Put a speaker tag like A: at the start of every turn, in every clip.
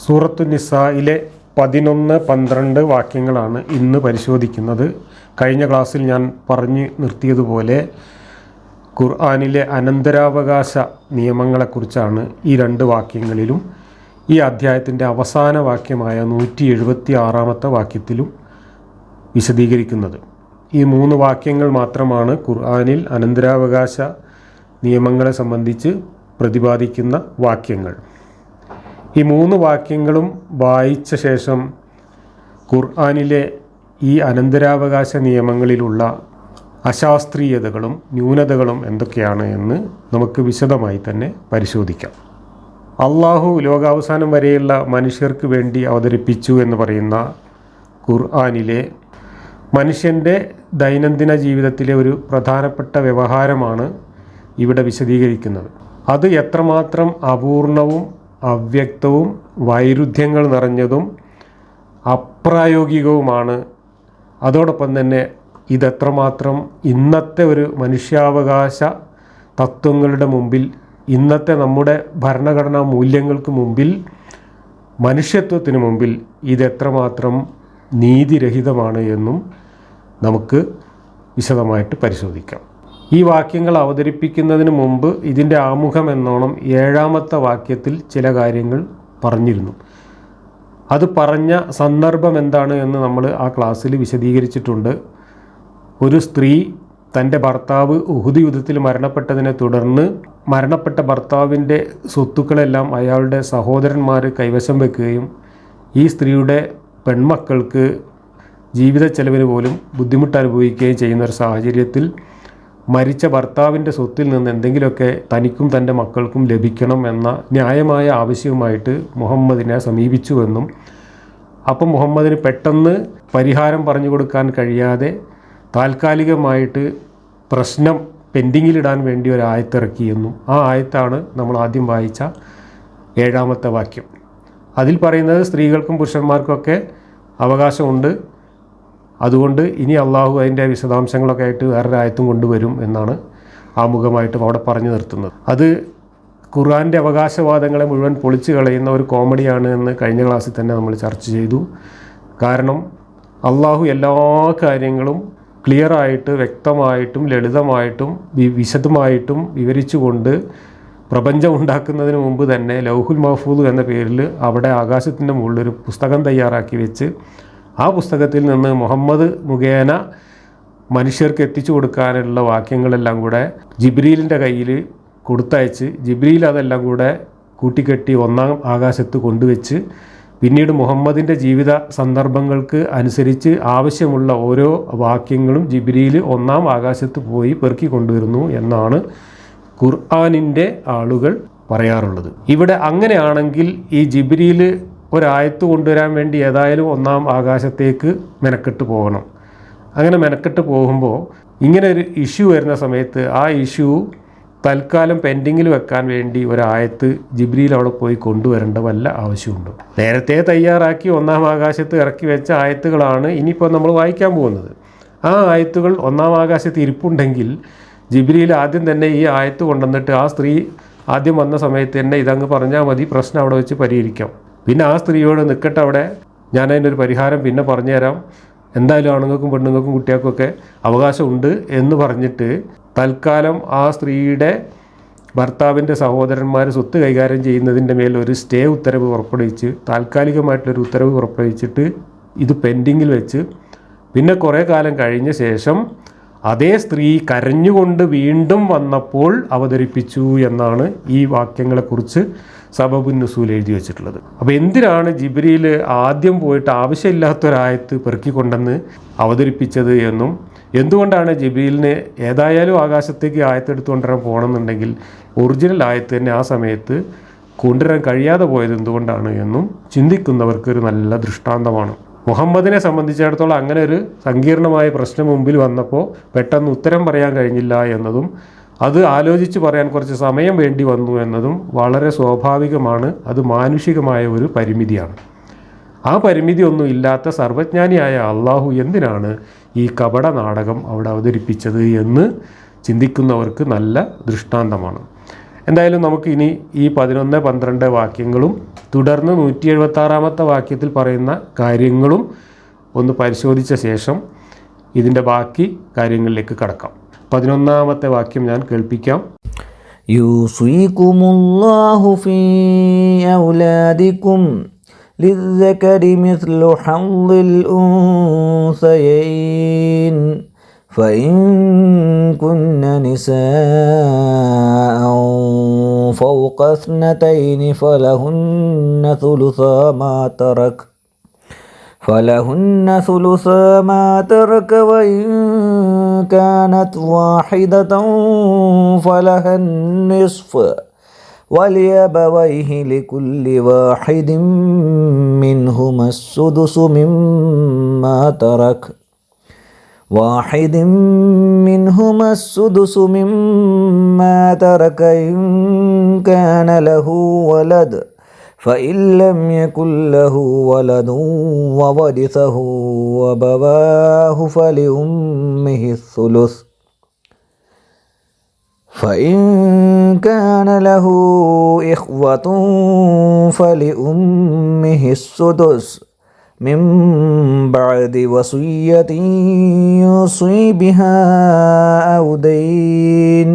A: സൂറത്തു നിസായിലെ 11, 12 വാക്യങ്ങളാണ് ഇന്ന് പരിശോധിക്കുന്നത്. കഴിഞ്ഞ ക്ലാസ്സിൽ ഞാൻ പറഞ്ഞു നിർത്തിയതുപോലെ ഖുർആനിലെ അനന്തരാവകാശ നിയമങ്ങളെക്കുറിച്ചാണ് ഈ 2 വാക്യങ്ങളിലും ഈ അധ്യായത്തിൻ്റെ അവസാന വാക്യമായ 176-ാമത്തെ വാക്യത്തിലും വിശദീകരിക്കുന്നത്. ഈ 3 വാക്യങ്ങൾ മാത്രമാണ് ഖുർആനിൽ അനന്തരാവകാശ നിയമങ്ങളെ സംബന്ധിച്ച് പ്രതിപാദിക്കുന്ന വാക്യങ്ങൾ. ഈ 3 വാക്യങ്ങളും വായിച്ച ശേഷം ഖുർആനിലെ ഈ അനന്തരാവകാശ നിയമങ്ങളിലുള്ള അശാസ്ത്രീയതകളും ന്യൂനതകളും എന്തൊക്കെയാണ് എന്ന് നമുക്ക് വിശദമായി തന്നെ പരിശോധിക്കാം. അള്ളാഹു ലോകാവസാനം വരെയുള്ള മനുഷ്യർക്ക് വേണ്ടി അവതരിപ്പിച്ചു എന്ന് പറയുന്ന ഖുർആനിലെ മനുഷ്യൻ്റെ ദൈനംദിന ജീവിതത്തിലെ ഒരു പ്രധാനപ്പെട്ട വ്യവഹാരമാണ് ഇവിടെ വിശദീകരിക്കുന്നത്. അത് എത്രമാത്രം അപൂർണവും അവ്യക്തവും വൈരുദ്ധ്യങ്ങൾ നിറഞ്ഞതും അപ്രായോഗികവുമാണ്. അതോടൊപ്പം തന്നെ ഇതെത്രമാത്രം ഇന്നത്തെ ഒരു മനുഷ്യാവകാശ തത്വങ്ങളുടെ മുമ്പിൽ, ഇന്നത്തെ നമ്മുടെ ഭരണഘടനാ മൂല്യങ്ങൾക്ക് മുമ്പിൽ, മനുഷ്യത്വത്തിന് മുമ്പിൽ ഇതെത്രമാത്രം നീതിരഹിതമാണ് എന്നും നമുക്ക് വിശദമായിട്ട് പരിശോധിക്കാം. ഈ വാക്യങ്ങൾ അവതരിപ്പിക്കുന്നതിന് മുമ്പ് ഇതിൻ്റെ ആമുഖം എന്നോണം 7-ാമത്തെ വാക്യത്തിൽ ചില കാര്യങ്ങൾ പറഞ്ഞിരുന്നു. അത് പറഞ്ഞ സന്ദർഭം എന്താണ് എന്ന് നമ്മൾ ആ ക്ലാസ്സിൽ വിശദീകരിച്ചിട്ടുണ്ട്. ഒരു സ്ത്രീ തൻ്റെ ഭർത്താവ് ഉഹുദ് യുദ്ധത്തിൽ മരണപ്പെട്ടതിനെ തുടർന്ന് മരണപ്പെട്ട ഭർത്താവിൻ്റെ സ്വത്തുക്കളെല്ലാം അയാളുടെ സഹോദരന്മാർ കൈവശം വെക്കുകയും ഈ സ്ത്രീയുടെ പെൺമക്കൾക്ക് ജീവിത ചെലവിന് പോലും ബുദ്ധിമുട്ട് അനുഭവിക്കുകയും ചെയ്യുന്ന ഒരു സാഹചര്യത്തിൽ മരിച്ച ഭർത്താവിൻ്റെ സ്വത്തിൽ നിന്ന് എന്തെങ്കിലുമൊക്കെ തനിക്കും തൻ്റെ മക്കൾക്കും ലഭിക്കണം എന്ന ന്യായമായ ആവശ്യവുമായിട്ട് മുഹമ്മദിനെ സമീപിച്ചുവെന്നും, അപ്പം മുഹമ്മദിന് പെട്ടെന്ന് പരിഹാരം പറഞ്ഞു കൊടുക്കാൻ കഴിയാതെ താൽക്കാലികമായിട്ട് പ്രശ്നം പെൻഡിങ്ങിലിടാൻ വേണ്ടി ഒരു ആയത്തിറക്കിയെന്നും, ആ ആയത്താണ് നമ്മൾ ആദ്യം വായിച്ച 7-ാമത്തെ വാക്യം. അതിൽ പറയുന്നത് സ്ത്രീകൾക്കും പുരുഷന്മാർക്കൊക്കെ അവകാശമുണ്ട്, അതുകൊണ്ട് ഇനി അള്ളാഹു അതിൻ്റെ വിശദാംശങ്ങളൊക്കെ ആയിട്ട് വേറൊരു ആയത്തും കൊണ്ടുവരും എന്നാണ് ആമുഖമായിട്ടും അവിടെ പറഞ്ഞു നിർത്തുന്നത്. അത് ഖുർആൻ്റെ അവകാശവാദങ്ങളെ മുഴുവൻ പൊളിച്ചു കളയുന്ന ഒരു കോമഡിയാണ് എന്ന് കഴിഞ്ഞ ക്ലാസ്സിൽ തന്നെ നമ്മൾ ചർച്ച ചെയ്തു. കാരണം അള്ളാഹു എല്ലാ കാര്യങ്ങളും ക്ലിയറായിട്ട്, വ്യക്തമായിട്ടും, ലളിതമായിട്ടും, വിശദമായിട്ടും വിവരിച്ചുകൊണ്ട് പ്രപഞ്ചം ഉണ്ടാക്കുന്നതിന് മുമ്പ് തന്നെ ലൗഹുൽ മഹ്ഫൂദ് എന്ന പേരിൽ അവിടെ ആകാശത്തിൻ്റെ മുകളിൽ ഒരു പുസ്തകം തയ്യാറാക്കി വെച്ച് ആ പുസ്തകത്തിൽ നിന്ന് മുഹമ്മദ് മുഖേന മനുഷ്യർക്ക് എത്തിച്ചു കൊടുക്കാനുള്ള വാക്യങ്ങളെല്ലാം കൂടെ ജിബ്രീലിൻ്റെ കയ്യിൽ കൊടുത്തയച്ച് ജിബ്രീൽ അതെല്ലാം കൂടെ കൂട്ടിക്കെട്ടി 1-ാം ആകാശത്ത് കൊണ്ടുവച്ച് പിന്നീട് മുഹമ്മദിൻ്റെ ജീവിത സന്ദർഭങ്ങൾക്ക് അനുസരിച്ച് ആവശ്യമുള്ള ഓരോ വാക്യങ്ങളും ജിബ്രീൽ 1-ാം ആകാശത്ത് പോയി പെറുക്കി കൊണ്ടുവരുന്നു എന്നാണ് ഖുർആനിൻ്റെ ആളുകൾ പറയാറുള്ളത്. ഇവിടെ അങ്ങനെയാണെങ്കിൽ ഈ ജിബ്രീൽ ഒരായത്ത് കൊണ്ടുവരാൻ വേണ്ടി ഏതായാലും 1-ാം ആകാശത്തേക്ക് മെനക്കെട്ട് പോകണം. അങ്ങനെ മെനക്കെട്ട് പോകുമ്പോൾ ഇങ്ങനെ ഒരു ഇഷ്യൂ വരുന്ന സമയത്ത് ആ ഇഷ്യൂ തൽക്കാലം പെൻഡിങ്ങിൽ വെക്കാൻ വേണ്ടി ഒരായത്ത് ജിബ്രീൽ അവിടെ പോയി കൊണ്ടുവരേണ്ട വല്ല ആവശ്യമുണ്ട്. നേരത്തെ തയ്യാറാക്കി 1-ാം ആകാശത്ത് ഇറക്കി വെച്ച ആയത്തുകളാണ് ഇനിയിപ്പോൾ നമ്മൾ വായിക്കാൻ പോകുന്നത്. ആ ആയത്തുകൾ 1-ാം ആകാശത്ത് ഇരിപ്പുണ്ടെങ്കിൽ ജിബ്രീൽ ആദ്യം തന്നെ ഈ ആയത്ത് കൊണ്ടുവന്നിട്ട് ആ സ്ത്രീ ആദ്യം വന്ന സമയത്ത് തന്നെ ഇതങ്ങ് പറഞ്ഞാൽ മതി, പ്രശ്നം അവിടെ വെച്ച് പരിഹരിക്കാം. പിന്നെ ആ സ്ത്രീയോട് നിൽക്കട്ടെ അവിടെ, ഞാൻ അതിനൊരു പരിഹാരം പിന്നെ പറഞ്ഞുതരാം, എന്തായാലും ആണുങ്ങൾക്കും പെണ്ണുങ്ങൾക്കും കുട്ടികൾക്കൊക്കെ അവകാശമുണ്ട് എന്ന് പറഞ്ഞിട്ട് തൽക്കാലം ആ സ്ത്രീയുടെ ഭർത്താവിൻ്റെ സഹോദരന്മാർ സ്വത്ത് കൈകാര്യം ചെയ്യുന്നതിൻ്റെ മേൽ ഒരു സ്റ്റേ ഉത്തരവ് പുറപ്പെടുവിച്ച്, താൽക്കാലികമായിട്ടൊരു ഉത്തരവ് പുറപ്പെടുവിച്ചിട്ട് ഇത് പെൻഡിങ്ങിൽ വെച്ച് പിന്നെ കുറേ കാലം കഴിഞ്ഞ ശേഷം അതേ സ്ത്രീ കരഞ്ഞുകൊണ്ട് വീണ്ടും വന്നപ്പോൾ അവതരിപ്പിച്ചു എന്നാണ് ഈ വാക്യങ്ങളെക്കുറിച്ച് സബബുൻ നുസൂൽ എഴുതി വെച്ചിട്ടുള്ളത്. അപ്പോൾ എന്തിനാണ് ജിബ്രീൽ ആദ്യം പോയിട്ട് ആവശ്യമില്ലാത്തൊരായത്ത് പെറുക്കിക്കൊണ്ടെന്ന് അവതരിപ്പിച്ചത് എന്നും, എന്തുകൊണ്ടാണ് ജിബ്രീലിന് ഏതായാലും ആകാശത്തേക്ക് ആയത്തെടുത്തുകൊണ്ടുവരാൻ പോകണമെന്നുണ്ടെങ്കിൽ ഒറിജിനൽ ആയത്ത് തന്നെ ആ സമയത്ത് കൊണ്ടുവരാൻ കഴിയാതെ പോയത് എന്തുകൊണ്ടാണ് എന്നും ചിന്തിക്കുന്നവർക്കൊരു നല്ല ദൃഷ്ടാന്തമാണ്. മുഹമ്മദിനെ സംബന്ധിച്ചിടത്തോളം അങ്ങനെ ഒരു സങ്കീർണമായ പ്രശ്നം മുമ്പിൽ വന്നപ്പോൾ പെട്ടെന്ന് ഉത്തരം പറയാൻ കഴിഞ്ഞില്ല എന്നതും, അത് ആലോചിച്ച് പറയാൻ കുറച്ച് സമയം വേണ്ടി വന്നു എന്നതും വളരെ സ്വാഭാവികമാണ്. അത് മാനുഷികമായ ഒരു പരിമിതിയാണ്. ആ പരിമിതി ഒന്നും ഇല്ലാത്ത സർവജ്ഞാനിയായ അള്ളാഹു എന്തിനാണ് ഈ കപട നാടകം അവിടെ അവതരിപ്പിച്ചത് എന്ന് ചിന്തിക്കുന്നവർക്ക് നല്ല ദൃഷ്ടാന്തമാണ്. എന്തായാലും നമുക്കിനി ഈ 11, 12 വാക്യങ്ങളും തുടർന്ന് 176 വാക്യത്തിൽ പറയുന്ന കാര്യങ്ങളും ഒന്ന് പരിശോധിച്ച ശേഷം ഇതിൻ്റെ ബാക്കി കാര്യങ്ങളിലേക്ക് കടക്കാം. 11 വാക്യം ഞാൻ കേൾപ്പിക്കാം.
B: യൂസികുമുല്ലാഹു ഫീ ഔലാദികും ലിസ്സകരി മിസ്ലു ഹദ്ദിൽ ഉൻസയൈൻ ഫഇൻ കുന്ന നിസാഅൻ ഫൗക ഇസ്നതൈനി ഫലഹുന്ന ثلثا ما ترك وإن كانت واحدة فلها النصف ولأبويه لكل واحد منهما السدس مما ترك إن كان له ولد فإن لم يكن له ولد وورثه أبواه فلأمه الثلث فإن كان له إخوة فلأمه السدس من بعد وصية يوصي بها أو دين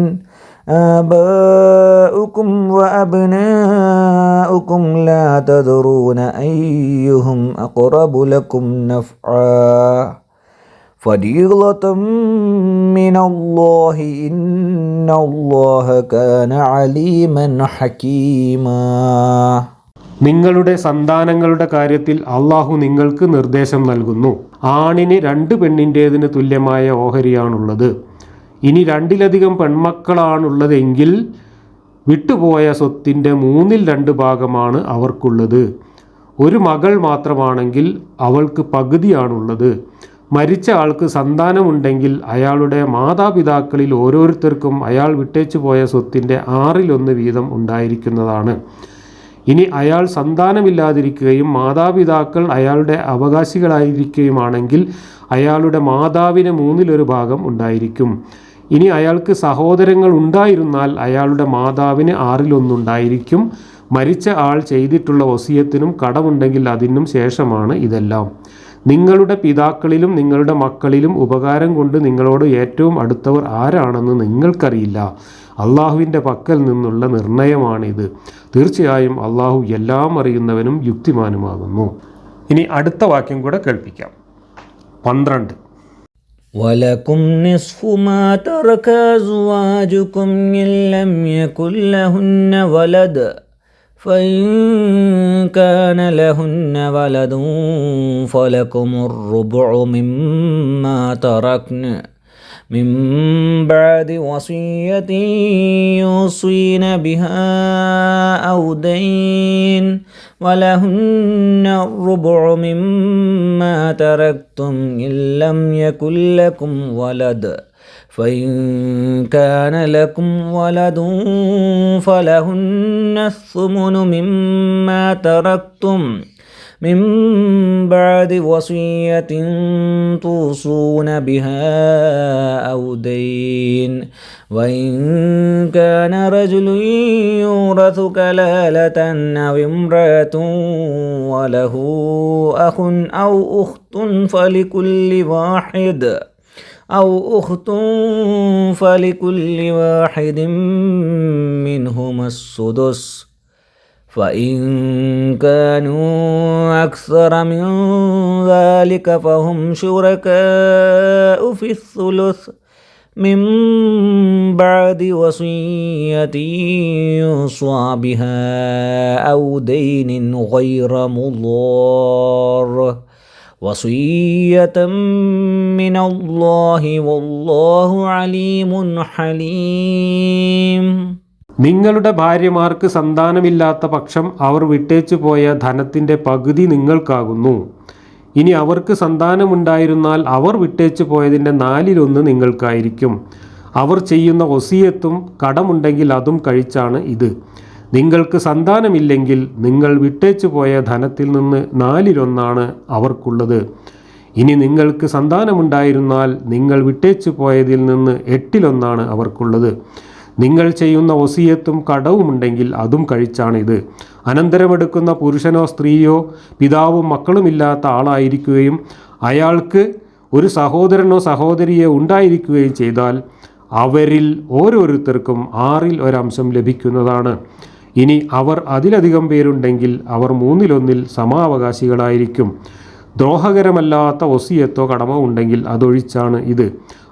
B: آباؤكم وأبناؤكم لا تدرون أيهم أقرب لكم نفعا فريضة من الله إن الله كان عليما حكيما.
A: നിങ്ങളുടെ സന്താനങ്ങളുടെ കാര്യത്തിൽ അള്ളാഹു നിങ്ങൾക്ക് നിർദ്ദേശം നൽകുന്നു. ആണിന് 2 പെണ്ണിൻ്റേതിന് തുല്യമായ ഓഹരിയാണുള്ളത്. ഇനി 2-ലധികം പെൺമക്കളാണുള്ളതെങ്കിൽ വിട്ടുപോയ സ്വത്തിൻ്റെ 2/3 ഭാഗമാണ് അവർക്കുള്ളത്. ഒരു മകൾ മാത്രമാണെങ്കിൽ അവൾക്ക് പകുതിയാണുള്ളത്. മരിച്ച ആൾക്ക് സന്താനമുണ്ടെങ്കിൽ അയാളുടെ മാതാപിതാക്കളിൽ ഓരോരുത്തർക്കും അയാൾ വിട്ടേച്ചു പോയ സ്വത്തിൻ്റെ 1/6 വീതം ഉണ്ടായിരിക്കുന്നതാണ്. ഇനി അയാൾ സന്താനമില്ലാതിരിക്കുകയും മാതാപിതാക്കൾ അയാളുടെ അവകാശികളായിരിക്കുകയുമാണെങ്കിൽ അയാളുടെ മാതാവിന് 1/3 ഭാഗം ഉണ്ടായിരിക്കും. ഇനി അയാൾക്ക് സഹോദരങ്ങൾ ഉണ്ടായിരുന്നാൽ അയാളുടെ മാതാവിന് 1/6 ഉണ്ടായിരിക്കും. മരിച്ച ആൾ ചെയ്തിട്ടുള്ള വസിയത്തിനും കടമുണ്ടെങ്കിൽ അതിനും ശേഷമാണ് ഇതെല്ലാം. നിങ്ങളുടെ പിതാക്കളിലും നിങ്ങളുടെ മക്കളിലും ഉപകാരം കൊണ്ട് നിങ്ങളോട് ഏറ്റവും അടുത്തവർ ആരാണെന്ന് നിങ്ങൾക്കറിയില്ല. അള്ളാഹുവിൻ്റെ പക്കൽ നിന്നുള്ള നിർണയമാണിത്. തീർച്ചയായും അള്ളാഹു എല്ലാം അറിയുന്നവനും യുക്തിമാനുമാകുന്നു. ഇനി അടുത്ത വാക്യം കൂടെ കേൾപ്പിക്കാം. 12.
B: ولكم نصف ما ترك أزواجكم إن لم يكن لهن ولد فإن كان لهن ولد فلكم الربع مما تركن من بعد وصية يوصين بها أو دين ولهن الربع مما تركتم إن لم يكن لكم ولد فإن كان لكم ولد فلهن الثمن مما تركتم من بعد وصية توصون بها أو دين وإن كان رجل يورث كلالة أو امرأة وله أخ أو أخت فلكل واحد منهما السدس فإن كانوا أكثر من ذلك فهم شركاء في الثلث من بعد وصية يوصى بها أو دين غير مضار وصية من الله والله عليم حليم.
A: നിങ്ങളുടെ ഭാര്യമാർക്ക് സന്താനമില്ലാത്ത പക്ഷം അവർ വിട്ടേച്ചു പോയ ധനത്തിൻ്റെ പകുതി നിങ്ങൾക്കാകുന്നു. ഇനി അവർക്ക് സന്താനമുണ്ടായിരുന്നാൽ അവർ വിട്ടേച്ചു പോയതിൻ്റെ 1/4 നിങ്ങൾക്കായിരിക്കും. അവർ ചെയ്യുന്ന വസിയത്തും കടമുണ്ടെങ്കിൽ അതും കഴിച്ചാണ് ഇത്. നിങ്ങൾക്ക് സന്താനമില്ലെങ്കിൽ നിങ്ങൾ വിട്ടേച്ചു പോയ ധനത്തിൽ നിന്ന് 1/4 അവർക്കുള്ളത്. ഇനി നിങ്ങൾക്ക് സന്താനമുണ്ടായിരുന്നാൽ നിങ്ങൾ വിട്ടേച്ചു പോയതിൽ നിന്ന് 8/1 അവർക്കുള്ളത്. നിങ്ങൾ ചെയ്യുന്ന വസിയത്തും കടവുമുണ്ടെങ്കിൽ അതും കഴിച്ചാണിത്. അനന്തരമെടുക്കുന്ന പുരുഷനോ സ്ത്രീയോ പിതാവും മക്കളുമില്ലാത്ത ആളായിരിക്കുകയും അയാൾക്ക് ഒരു സഹോദരനോ സഹോദരിയോ ഉണ്ടായിരിക്കുകയും ചെയ്താൽ അവരിൽ ഓരോരുത്തർക്കും 1/6 ലഭിക്കുന്നതാണ്. ഇനി അവർ അതിലധികം പേരുണ്ടെങ്കിൽ അവർ 1/3 സമാവകാശികളായിരിക്കും. ദ്രോഹകരമല്ലാത്ത വസിയത്തോ കടമോ ഉണ്ടെങ്കിൽ അതൊഴിച്ചാണ് ഇത്.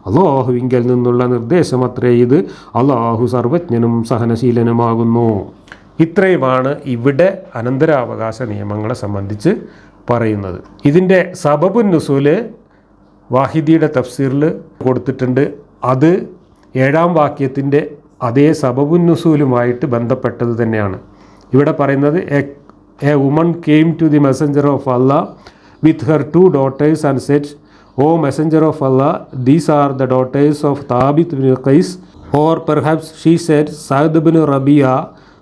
A: അള്ളാഹുവിങ്കൽ നിന്നുള്ള നിർദ്ദേശമത്രേ ഇത്. അള്ളാഹു സർവജ്ഞനും സഹനശീലനുമാകുന്നു. ഇത്രയുമാണ് ഇവിടെ അനന്തരാവകാശ നിയമങ്ങളെ സംബന്ധിച്ച് പറയുന്നത്. ഇതിൻ്റെ സബബുൻ നുസൂല് വാഹിദിയുടെ തഫ്സീറിൽ കൊടുത്തിട്ടുണ്ട്. അത് 7-ാം വാക്യത്തിൻ്റെ അതേ സബബുൻ നുസൂലുമായിട്ട് ബന്ധപ്പെട്ടത് തന്നെയാണ്. ഇവിടെ പറയുന്നത് a woman came to the messenger of Allah with her 2 daughters and said, O messenger of Allah, these are the daughters of Thabit bin Qais. Or perhaps she said, Sa'd bin Rabi'a,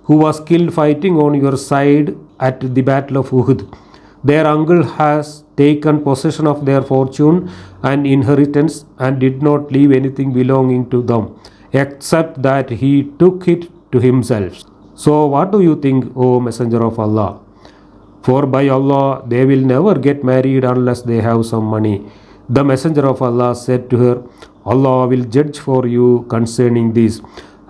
A: who was killed fighting on your side at the battle of Uhud. Their uncle has taken possession of their fortune and inheritance and did not leave anything belonging to them, except that he took it to himself. So what do you think, O messenger of Allah? For by Allah, they will never get married unless they have some money. The messenger of Allah said to her, Allah will judge for you concerning this.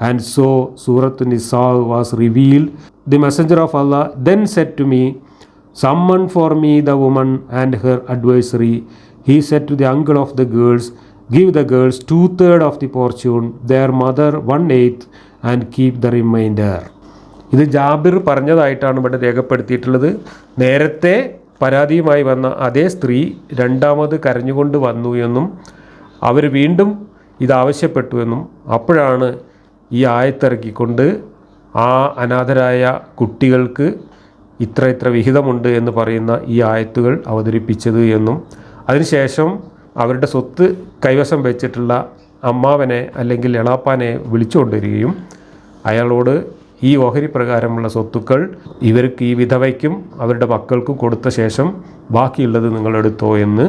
A: And so Surah Nisa was revealed. The messenger of Allah then said to me, summon for me the woman and her adversary. He said to the uncle of the girls, give the girls 2/3 of the fortune, their mother 1/8, and keep the remainder. ഇത് ജാബിർ പറഞ്ഞതായിട്ടാണ് ഇവിടെ രേഖപ്പെടുത്തിയിട്ടുള്ളത്. നേരത്തെ പരാതിയുമായി വന്ന അതേ സ്ത്രീ രണ്ടാമത് കരഞ്ഞുകൊണ്ട് വന്നു എന്നും അവർ വീണ്ടും ഇതാവശ്യപ്പെട്ടു എന്നും അപ്പോഴാണ് ഈ ആയത്തിറക്കിക്കൊണ്ട് ആ അനാഥരായ കുട്ടികൾക്ക് ഇത്ര വിഹിതമുണ്ട് എന്ന് പറയുന്ന ഈ ആയത്തുകൾ അവതരിപ്പിച്ചത് എന്നും അതിനുശേഷം അവരുടെ സ്വത്ത് കൈവശം വെച്ചിട്ടുള്ള അമ്മാവനെ അല്ലെങ്കിൽ എളാപ്പാനെ വിളിച്ചുകൊണ്ടുവരികയും അയാളോട് ഈ ഓഹരി പ്രകാരമുള്ള സ്വത്തുക്കൾ ഇവർക്ക് ഈ വിധവയ്ക്കും അവരുടെ മക്കൾക്കും കൊടുത്ത ശേഷം ബാക്കിയുള്ളത് നിങ്ങളെടുത്തോ എന്ന്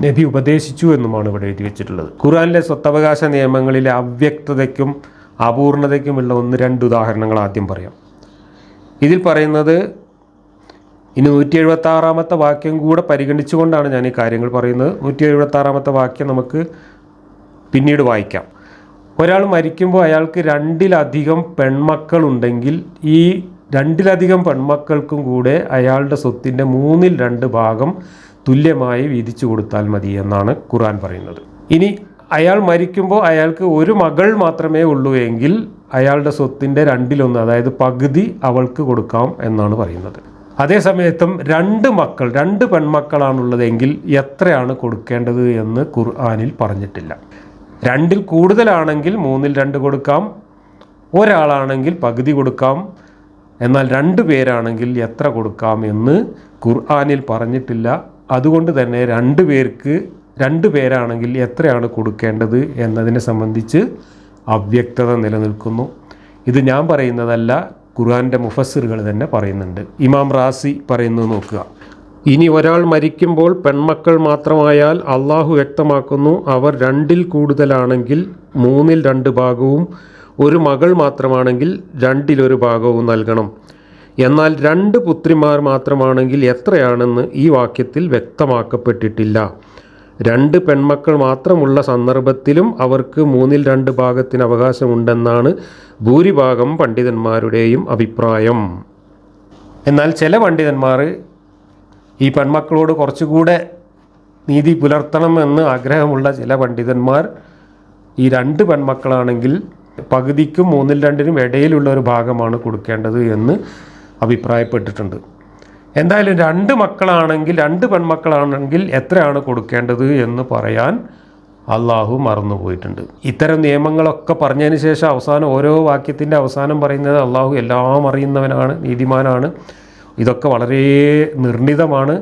A: നബി ഉപദേശിച്ചു എന്നുമാണ് ഇവിടെ എഴുതി വെച്ചിട്ടുള്ളത്. ഖുർആനിലെ സ്വത്തവകാശ നിയമങ്ങളിലെ അവ്യക്തതയ്ക്കും അപൂർണതയ്ക്കുമുള്ള 1-2 ഉദാഹരണങ്ങൾ ആദ്യം പറയാം. ഇതിൽ പറയുന്നത് ഇനി 176-ാമത്തെ വാക്യം കൂടെ പരിഗണിച്ചുകൊണ്ടാണ് ഞാൻ ഈ കാര്യങ്ങൾ പറയുന്നത്. 176-ാമത്തെ വാക്യം നമുക്ക് പിന്നീട് വായിക്കാം. ഒരാൾ മരിക്കുമ്പോൾ അയാൾക്ക് 2-ലധികം പെൺമക്കളുണ്ടെങ്കിൽ ഈ 2-ലധികം പെൺമക്കൾക്കും കൂടെ അയാളുടെ സ്വത്തിൻ്റെ 3/2 ഭാഗം തുല്യമായി വീതിച്ചു കൊടുത്താൽ മതി എന്നാണ് ഖുർആൻ പറയുന്നത്. ഇനി അയാൾ മരിക്കുമ്പോൾ അയാൾക്ക് ഒരു മകൾ മാത്രമേ ഉള്ളൂ എങ്കിൽ അയാളുടെ സ്വത്തിൻ്റെ 2/1 അതായത് പകുതി അവൾക്ക് കൊടുക്കാം എന്നാണ് പറയുന്നത്. അതേസമയത്തും 2 പെൺമക്കളാണുള്ളതെങ്കിൽ എത്രയാണ് കൊടുക്കേണ്ടത് എന്ന് ഖുർആനിൽ പറഞ്ഞിട്ടില്ല. 2-ൽ കൂടുതലാണെങ്കിൽ 3/2 കൊടുക്കാം, ഒരാളാണെങ്കിൽ പകുതി കൊടുക്കാം. എന്നാൽ 2 പേരാണെങ്കിൽ എത്ര കൊടുക്കാം എന്ന് ഖുർആനിൽ പറഞ്ഞിട്ടില്ല. അതുകൊണ്ട് തന്നെ 2 പേരാണെങ്കിൽ എത്രയാണ് കൊടുക്കേണ്ടത് എന്നതിനെ സംബന്ധിച്ച് അവ്യക്തത നിലനിൽക്കുന്നു. ഇത് ഞാൻ പറയുന്നതല്ല, ഖുർആൻ്റെ മുഫസ്സിറുകൾ തന്നെ പറയുന്നുണ്ട്. ഇമാം റാസി പറയുന്നത് നോക്കുക. ഇനി ഒരാൾ മരിക്കുമ്പോൾ പെൺമക്കൾ മാത്രമായാൽ അള്ളാഹു വ്യക്തമാക്കുന്നു, അവർ 2-ൽ കൂടുതലാണെങ്കിൽ 3/2 ഭാഗവും ഒരു മകൾ മാത്രമാണെങ്കിൽ 2/1 ഭാഗവും നൽകണം. എന്നാൽ 2 പുത്രിമാർ മാത്രമാണെങ്കിൽ എത്രയാണെന്ന് ഈ വാക്യത്തിൽ വ്യക്തമാക്കപ്പെട്ടിട്ടില്ല. 2 പെൺമക്കൾ മാത്രമുള്ള സന്ദർഭത്തിലും അവർക്ക് 3/2 ഭാഗത്തിന് അവകാശമുണ്ടെന്നാണ് ഭൂരിഭാഗം പണ്ഡിതന്മാരുടെയും അഭിപ്രായം. എന്നാൽ ചില പണ്ഡിതന്മാർ ഈ പെൺമക്കളോട് കുറച്ചുകൂടെ നീതി പുലർത്തണമെന്ന് ആഗ്രഹമുള്ള ചില പണ്ഡിതന്മാർ ഈ 2 പെൺമക്കളാണെങ്കിൽ പകുതിക്കും 3/2 ഇടയിലുള്ള ഒരു ഭാഗമാണ് കൊടുക്കേണ്ടത് എന്ന് അഭിപ്രായപ്പെട്ടിട്ടുണ്ട്. എന്തായാലും 2 പെൺമക്കളാണെങ്കിൽ എത്രയാണ് കൊടുക്കേണ്ടത് എന്ന് പറയാൻ അള്ളാഹു മറന്നുപോയിട്ടുണ്ട്. ഇത്തരം നിയമങ്ങളൊക്കെ പറഞ്ഞതിന് ശേഷം അവസാനം ഓരോ വാക്യത്തിൻ്റെ അവസാനം പറയുന്നത് അള്ളാഹു എല്ലാം അറിയുന്നവനാണ്, നീതിമാനാണ്, ഇതൊക്കെ വളരെ നിർണിതമാണ്,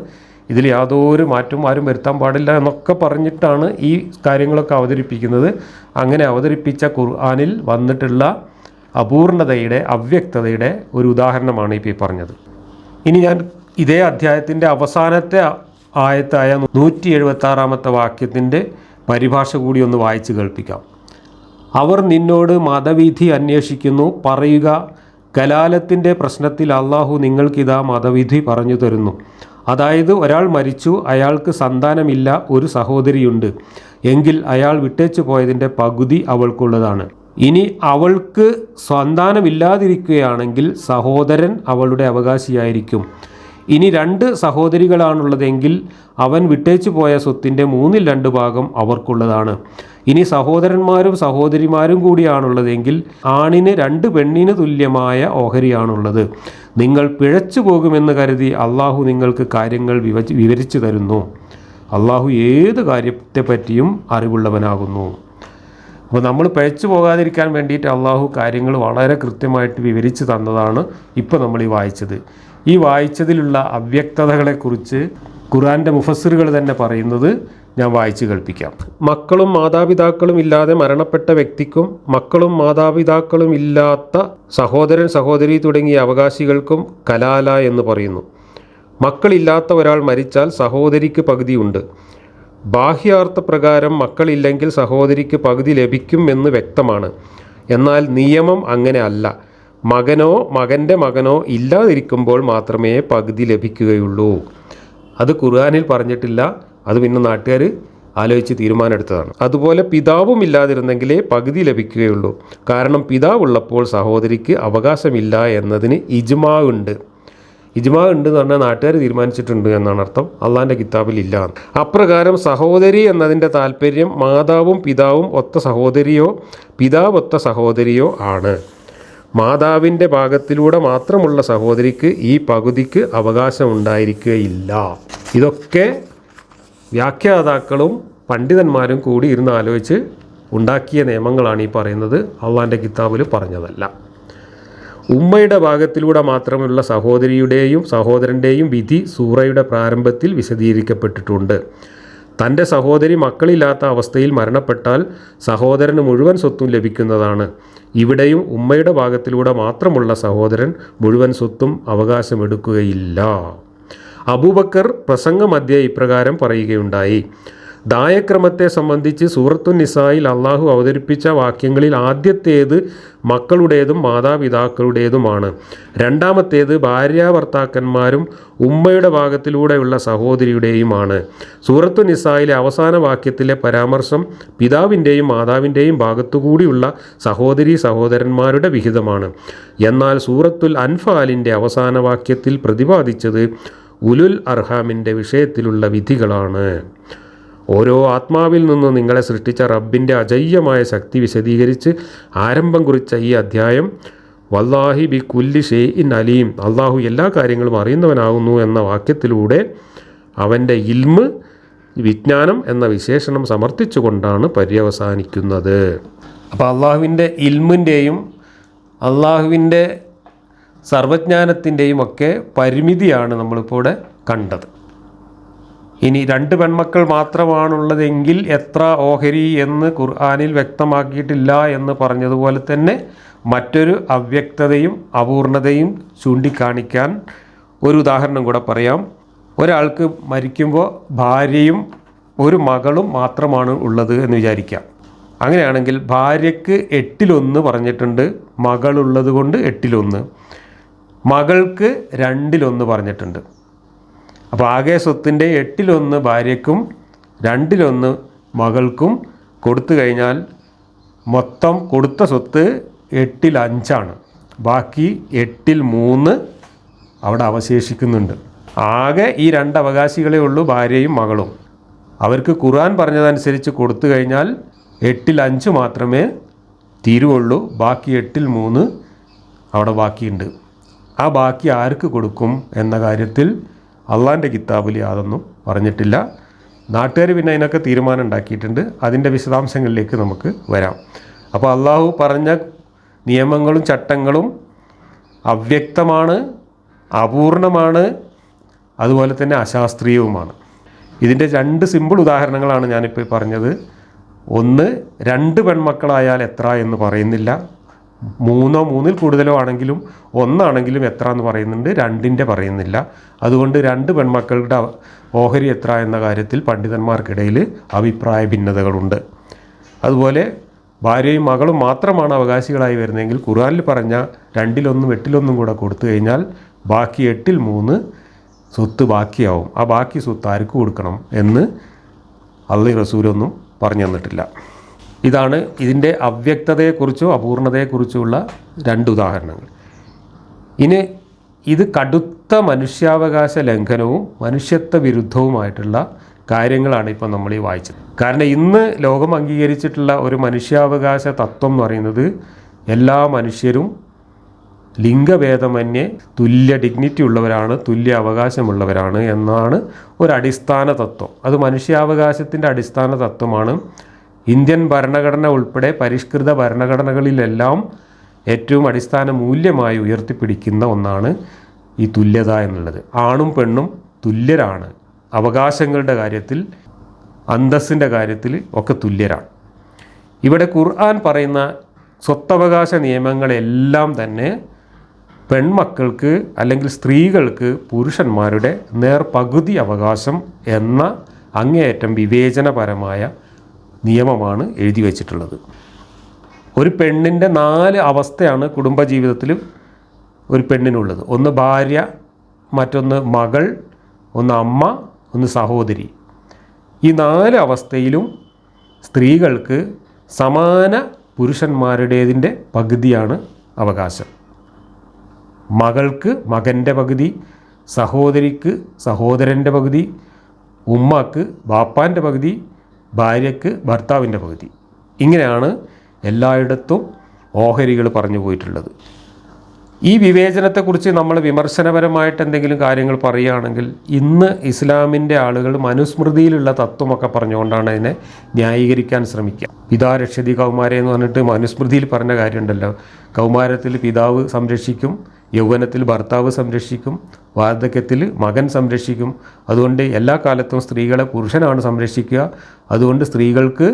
A: ഇതിൽ യാതൊരു മാറ്റവും ആരും വരുത്താൻ പാടില്ല എന്നൊക്കെ പറഞ്ഞിട്ടാണ് ഈ കാര്യങ്ങളൊക്കെ അവതരിപ്പിക്കുന്നത്. അങ്ങനെ അവതരിപ്പിച്ച ഖുർആനിൽ വന്നിട്ടുള്ള അപൂർണതയുടെ അവ്യക്തതയുടെ ഒരു ഉദാഹരണമാണ് ഇപ്പോൾ ഈ പറഞ്ഞത്. ഇനി ഞാൻ ഇതേ അധ്യായത്തിൻ്റെ അവസാനത്തെ ആയത്തായ 176-ാമത്തെ വാക്യത്തിൻ്റെ പരിഭാഷ കൂടി ഒന്ന് വായിച്ച് കേൾപ്പിക്കാം. അവർ നിന്നോട് മതവിധി അന്വേഷിക്കുന്നു. പറയുക, കലാലത്തിൻ്റെ പ്രശ്നത്തിൽ അള്ളാഹു നിങ്ങൾക്കിതാ മതവിധി പറഞ്ഞു തരുന്നു. അതായത് ഒരാൾ മരിച്ചു, അയാൾക്ക് സന്താനമില്ല, ഒരു സഹോദരിയുണ്ട് എങ്കിൽ അയാൾ വിട്ടേച്ചു പോയതിൻ്റെ പകുതി അവൾക്കുള്ളതാണ്. ഇനി അവൾക്ക് സന്താനമില്ലാതിരിക്കുകയാണെങ്കിൽ സഹോദരൻ അവളുടെ അവകാശിയായിരിക്കും. ഇനി 2 സഹോദരികളാണുള്ളതെങ്കിൽ അവൻ വിട്ടേച്ചു പോയ സ്വത്തിൻ്റെ 2/3 ഭാഗം അവർക്കുള്ളതാണ്. ഇനി സഹോദരന്മാരും സഹോദരിമാരും കൂടിയാണുള്ളതെങ്കിൽ ആണിന് 2 പെണ്ണിന് തുല്യമായ ഓഹരിയാണുള്ളത്. നിങ്ങൾ പിഴച്ചു പോകുമെന്ന് കരുതി അള്ളാഹു നിങ്ങൾക്ക് കാര്യങ്ങൾ വിവരിച്ചു തരുന്നു. അള്ളാഹു ഏത് കാര്യത്തെപ്പറ്റിയും അറിവുള്ളവനാകുന്നു. അപ്പോൾ നമ്മൾ പിഴച്ചു പോകാതിരിക്കാൻ വേണ്ടിയിട്ട് അള്ളാഹു കാര്യങ്ങൾ വളരെ കൃത്യമായിട്ട് വിവരിച്ചു തന്നതാണ് ഇപ്പോൾ നമ്മൾ ഈ വായിച്ചത്. ഈ വായിച്ചതിലുള്ള അവ്യക്തതകളെക്കുറിച്ച് ഖുർആൻ്റെ മുഫസ്സിറുകൾ തന്നെ പറയുന്നത് ഞാൻ വായിച്ച് കേൾപ്പിക്കാം. മക്കളും മാതാപിതാക്കളും ഇല്ലാതെ മരണപ്പെട്ട വ്യക്തിക്കും മക്കളും മാതാപിതാക്കളും ഇല്ലാത്ത സഹോദരൻ സഹോദരി തുടങ്ങിയ അവകാശികൾക്കും കലാല എന്ന് പറയുന്നു. മക്കളില്ലാത്ത ഒരാൾ മരിച്ചാൽ സഹോദരിക്ക് പകുതിയുണ്ട്. ബാഹ്യാർത്ഥ പ്രകാരം മക്കളില്ലെങ്കിൽ സഹോദരിക്ക് പകുതി ലഭിക്കും എന്ന് വ്യക്തമാണ്. എന്നാൽ നിയമം അങ്ങനെ അല്ല. മകനോ മകൻ്റെ മകനോ ഇല്ലാതിരിക്കുമ്പോൾ മാത്രമേ പകുതി ലഭിക്കുകയുള്ളൂ. അത് ഖുർആനിൽ പറഞ്ഞിട്ടില്ല, അത് പിന്നെ നാട്ടുകാർ ആലോചിച്ച് തീരുമാനമെടുത്തതാണ്. അതുപോലെ പിതാവും ഇല്ലാതിരുന്നെങ്കിലേ പകുതി ലഭിക്കുകയുള്ളൂ. കാരണം പിതാവുള്ളപ്പോൾ സഹോദരിക്ക് അവകാശമില്ല എന്നതിന് ഇജ്മാ ഉണ്ട്. ഇജ്മാ ഉണ്ട് എന്ന് പറഞ്ഞാൽ നാട്ടുകാർ തീരുമാനിച്ചിട്ടുണ്ട് എന്നാണ് അർത്ഥം, അള്ളാൻ്റെ കിതാബിൽ ഇല്ല. അപ്രകാരം സഹോദരി എന്നതിൻ്റെ താല്പര്യം മാതാവും പിതാവും ഒത്ത സഹോദരിയോ പിതാവ് ഒത്ത സഹോദരിയോ ആണ്. മാതാവിൻ്റെ ഭാഗത്തിലൂടെ മാത്രമുള്ള സഹോദരിക്ക് ഈ പകുതിക്ക് അവകാശം ഉണ്ടായിരിക്കുകയില്ല. ഇതൊക്കെ വ്യാഖ്യാതാക്കളും പണ്ഡിതന്മാരും കൂടി ഇരുന്ന് ആലോചിച്ച് ഉണ്ടാക്കിയ നിയമങ്ങളാണ് ഈ പറയുന്നത്, അള്ളാൻ്റെ കിതാബിൽ പറഞ്ഞതല്ല. ഉമ്മയുടെ ഭാഗത്തിലൂടെ മാത്രമുള്ള സഹോദരിയുടെയും സഹോദരൻ്റെയും വിധി സൂറയുടെ പ്രാരംഭത്തിൽ വിശദീകരിക്കപ്പെട്ടിട്ടുണ്ട്. തൻ്റെ സഹോദരി മക്കളില്ലാത്ത അവസ്ഥയിൽ മരണപ്പെട്ടാൽ സഹോദരന് മുഴുവൻ സ്വത്തും ലഭിക്കുന്നതാണ്. ഇവിടെയും ഉമ്മയുടെ ഭാഗത്തിലൂടെ മാത്രമുള്ള സഹോദരൻ മുഴുവൻ സ്വത്തും അവകാശമെടുക്കുകയില്ല. അബൂബക്കർ പ്രസംഗമധ്യേ ഇപ്രകാരം പറയുകയുണ്ടായി. ദായക്രമത്തെ സംബന്ധിച്ച് സൂറത്തുൻ നിസായിൽ അള്ളാഹു അവതരിപ്പിച്ച വാക്യങ്ങളിൽ ആദ്യത്തേത് മക്കളുടേതും മാതാപിതാക്കളുടേതുമാണ്. രണ്ടാമത്തേത് ഭാര്യാഭർത്താക്കന്മാരും ഉമ്മയുടെ ഭാഗത്തിലൂടെയുള്ള സഹോദരിയുടെയുമാണ്. സൂറത്തുൻ നിസായിലെ അവസാന വാക്യത്തിലെ പരാമർശം പിതാവിൻ്റെയും മാതാവിൻ്റെയും ഭാഗത്തുകൂടിയുള്ള സഹോദരി സഹോദരന്മാരുടെ വിഹിതമാണ്. എന്നാൽ സൂറത്തുൽ അൻഫാലിൻ്റെ അവസാന വാക്യത്തിൽ പ്രതിപാദിച്ചത് ഉലുൽ അർഹാമിൻ്റെ വിഷയത്തിലുള്ള വിധികളാണ്. ഓരോ ആത്മാവിൽ നിന്ന് നിങ്ങളെ സൃഷ്ടിച്ച റബ്ബിൻ്റെ അജയ്യമായ ശക്തി വിശദീകരിച്ച് ആരംഭം കുറിച്ച ഈ അധ്യായം വല്ലാഹി ബി കുല്ലി ഷൈഇൻ അലീം, അള്ളാഹു എല്ലാ കാര്യങ്ങളും അറിയുന്നവനാകുന്നു എന്ന വാക്യത്തിലൂടെ അവൻ്റെ ഇൽമ്, വിജ്ഞാനം എന്ന വിശേഷണം സമർത്ഥിച്ചുകൊണ്ടാണ് പര്യവസാനിക്കുന്നത്. അപ്പോൾ അള്ളാഹുവിൻ്റെ ഇൽമിൻ്റെയും അള്ളാഹുവിൻ്റെ സർവജ്ഞാനത്തിൻ്റെയും ഒക്കെ പരിമിതിയാണ് നമ്മളിപ്പോൾ ഇവിടെ കണ്ടത്. ഇനി 2 പെൺമക്കൾ മാത്രമാണുള്ളതെങ്കിൽ എത്ര ഓഹരി എന്ന് ഖുർആനിൽ വ്യക്തമാക്കിയിട്ടില്ല എന്ന് പറഞ്ഞതുപോലെ തന്നെ മറ്റൊരു അവ്യക്തതയും അപൂർണതയും ചൂണ്ടിക്കാണിക്കാൻ ഒരു ഉദാഹരണം കൂടെ പറയാം. ഒരാൾക്ക് മരിക്കുമ്പോൾ ഭാര്യയും ഒരു മകളും മാത്രമാണ് ഉള്ളത് എന്ന് വിചാരിക്കാം. അങ്ങനെയാണെങ്കിൽ ഭാര്യയ്ക്ക് 8/1 പറഞ്ഞിട്ടുണ്ട്, മകളുള്ളത് കൊണ്ട് 8/1, മകൾക്ക് 2/1 പറഞ്ഞിട്ടുണ്ട്. അപ്പോൾ ആകെ സ്വത്തിൻ്റെ 8/1 ഭാര്യയ്ക്കും 2/1 മകൾക്കും കൊടുത്തു കഴിഞ്ഞാൽ മൊത്തം കൊടുത്ത സ്വത്ത് 8/5 ബാക്കി 8/3 അവിടെ അവശേഷിക്കുന്നുണ്ട്. ആകെ ഈ 2 അവകാശികളേ ഉള്ളൂ, ഭാര്യയും മകളും. അവർക്ക് ഖുർആൻ പറഞ്ഞതനുസരിച്ച് കൊടുത്തു കഴിഞ്ഞാൽ 8/5 മാത്രമേ തീരുവുള്ളൂ, ബാക്കി 8/3 അവിടെ ബാക്കിയുണ്ട്. ആ ബാക്കി ആർക്ക് കൊടുക്കും എന്ന കാര്യത്തിൽ അള്ളാൻ്റെ കിതാബിൽ യാതൊന്നും പറഞ്ഞിട്ടില്ല. നാട്ടുകാർ പിന്നെ അതിനൊക്കെ തീരുമാനം ഉണ്ടാക്കിയിട്ടുണ്ട്. അതിൻ്റെ വിശദാംശങ്ങളിലേക്ക് നമുക്ക് വരാം. അപ്പോൾ അള്ളാഹു പറഞ്ഞ നിയമങ്ങളും ചട്ടങ്ങളും അവ്യക്തമാണ്, അപൂർണമാണ്, അതുപോലെ തന്നെ അശാസ്ത്രീയവുമാണ്. ഇതിൻ്റെ 2 സിമ്പിൾ ഉദാഹരണങ്ങളാണ് ഞാനിപ്പോൾ പറഞ്ഞത്. ഒന്ന്, 2 പെൺമക്കളായാൽ എത്ര എന്ന് പറയുന്നില്ല, 3 3-ൽ കൂടുതലോ ആണെങ്കിലും 1 ആണെങ്കിലും എത്ര എന്ന് പറയുന്നുണ്ട്, 2ൻ്റെ പറയുന്നില്ല. അതുകൊണ്ട് 2 പെൺമക്കളുടെ ഓഹരി എത്ര എന്ന കാര്യത്തിൽ പണ്ഡിതന്മാർക്കിടയിൽ അഭിപ്രായ ഭിന്നതകളുണ്ട്. അതുപോലെ ഭാര്യയും മകളും മാത്രമാണ് അവകാശികളായി വരുന്നതെങ്കിൽ ഖുർആനിൽ പറഞ്ഞ 2/1 8/1 കൂടെ കൊടുത്തു കഴിഞ്ഞാൽ ബാക്കി 8/3 സ്വത്ത് ബാക്കിയാവും. ആ ബാക്കി സ്വത്ത് ആർക്ക് കൊടുക്കണം എന്ന് അള്ളാഹു റസൂലൊന്നും പറഞ്ഞു തന്നിട്ടില്ല. ഇതാണ് ഇതിൻ്റെ അവ്യക്തതയെക്കുറിച്ചോ അപൂർണതയെക്കുറിച്ചുള്ള 2 ഉദാഹരണങ്ങൾ. ഇനി ഇത് കടുത്ത മനുഷ്യാവകാശ ലംഘനവും മനുഷ്യത്വ വിരുദ്ധവുമായിട്ടുള്ള കാര്യങ്ങളാണ് ഇപ്പോൾ നമ്മൾ ഈ വായിച്ചത്. കാരണം ഇന്ന് ലോകം അംഗീകരിച്ചിട്ടുള്ള ഒരു മനുഷ്യാവകാശ തത്വം എന്ന് പറയുന്നത് എല്ലാ മനുഷ്യരും ലിംഗഭേദമന്യേ തുല്യ ഡിഗ്നിറ്റി ഉള്ളവരാണ്, തുല്യ അവകാശമുള്ളവരാണ് എന്നാണ് ഒരു അടിസ്ഥാന തത്വം. അത് മനുഷ്യാവകാശത്തിൻ്റെ അടിസ്ഥാന തത്വമാണ്. ഇന്ത്യൻ ഭരണഘടന ഉൾപ്പെടെ പരിഷ്കൃത ഭരണഘടനകളിലെല്ലാം ഏറ്റവും അടിസ്ഥാന മൂല്യമായി ഉയർത്തിപ്പിടിക്കുന്ന ഒന്നാണ് ഈ തുല്യത എന്നുള്ളത്. ആണും പെണ്ണും തുല്യരാണ്, അവകാശങ്ങളുടെ കാര്യത്തിൽ അന്തസ്സിൻ്റെ കാര്യത്തിൽ ഒക്കെ തുല്യരാണ്. ഇവിടെ ഖുർആൻ പറയുന്ന സ്വത്തവകാശ നിയമങ്ങളെല്ലാം തന്നെ പെൺമക്കൾക്ക് അല്ലെങ്കിൽ സ്ത്രീകൾക്ക് പുരുഷന്മാരുടെ നേർപകുതി അവകാശം എന്ന അങ്ങേയറ്റം വിവേചനപരമായ നിയമമാണ് എഴുതി വച്ചിട്ടുള്ളത്. ഒരു പെണ്ണിൻ്റെ 4 അവസ്ഥയാണ് കുടുംബജീവിതത്തിൽ ഒരു പെണ്ണിനുള്ളത്. ഒന്ന് ഭാര്യ, മറ്റൊന്ന് മകൾ, ഒന്ന് അമ്മ, ഒന്ന് സഹോദരി. ഈ 4 അവസ്ഥയിലും സ്ത്രീകൾക്ക് സമാന പുരുഷന്മാരുടേതിൻ്റെ പകുതിയാണ് അവകാശം. മകൾക്ക് മകൻ്റെ പകുതി, സഹോദരിക്ക് സഹോദരൻ്റെ പകുതി, ഉമ്മക്ക് ബാപ്പാൻ്റെ പകുതി, ഭാര്യയ്ക്ക് ഭർത്താവിൻ്റെ പകുതി. ഇങ്ങനെയാണ് എല്ലായിടത്തും ഓഹരികൾ പറഞ്ഞു പോയിട്ടുള്ളത്. ഈ വിവേചനത്തെക്കുറിച്ച് നമ്മൾ വിമർശനപരമായിട്ട് എന്തെങ്കിലും കാര്യങ്ങൾ പറയുകയാണെങ്കിൽ ഇന്ന് ഇസ്ലാമിൻ്റെ ആളുകൾ മനുസ്മൃതിയിലുള്ള തത്വമൊക്കെ പറഞ്ഞുകൊണ്ടാണ് അതിനെ ന്യായീകരിക്കാൻ ശ്രമിക്കുക. പിതാ രക്ഷതി കൗമാരെ എന്ന് പറഞ്ഞിട്ട് മനുസ്മൃതിയിൽ പറഞ്ഞ കാര്യമുണ്ടല്ലോ. കൗമാരത്തിൽ പിതാവ് സംരക്ഷിക്കും, യൗവനത്തിൽ ഭർത്താവ് സംരക്ഷിക്കും, വാർദ്ധക്യത്തിൽ മകൻ സംരക്ഷിക്കും. അതുകൊണ്ട് എല്ലാ കാലത്തും സ്ത്രീകളെ പുരുഷനാണ് സംരക്ഷിക്കുക. അതുകൊണ്ട് സ്ത്രീകൾക്ക്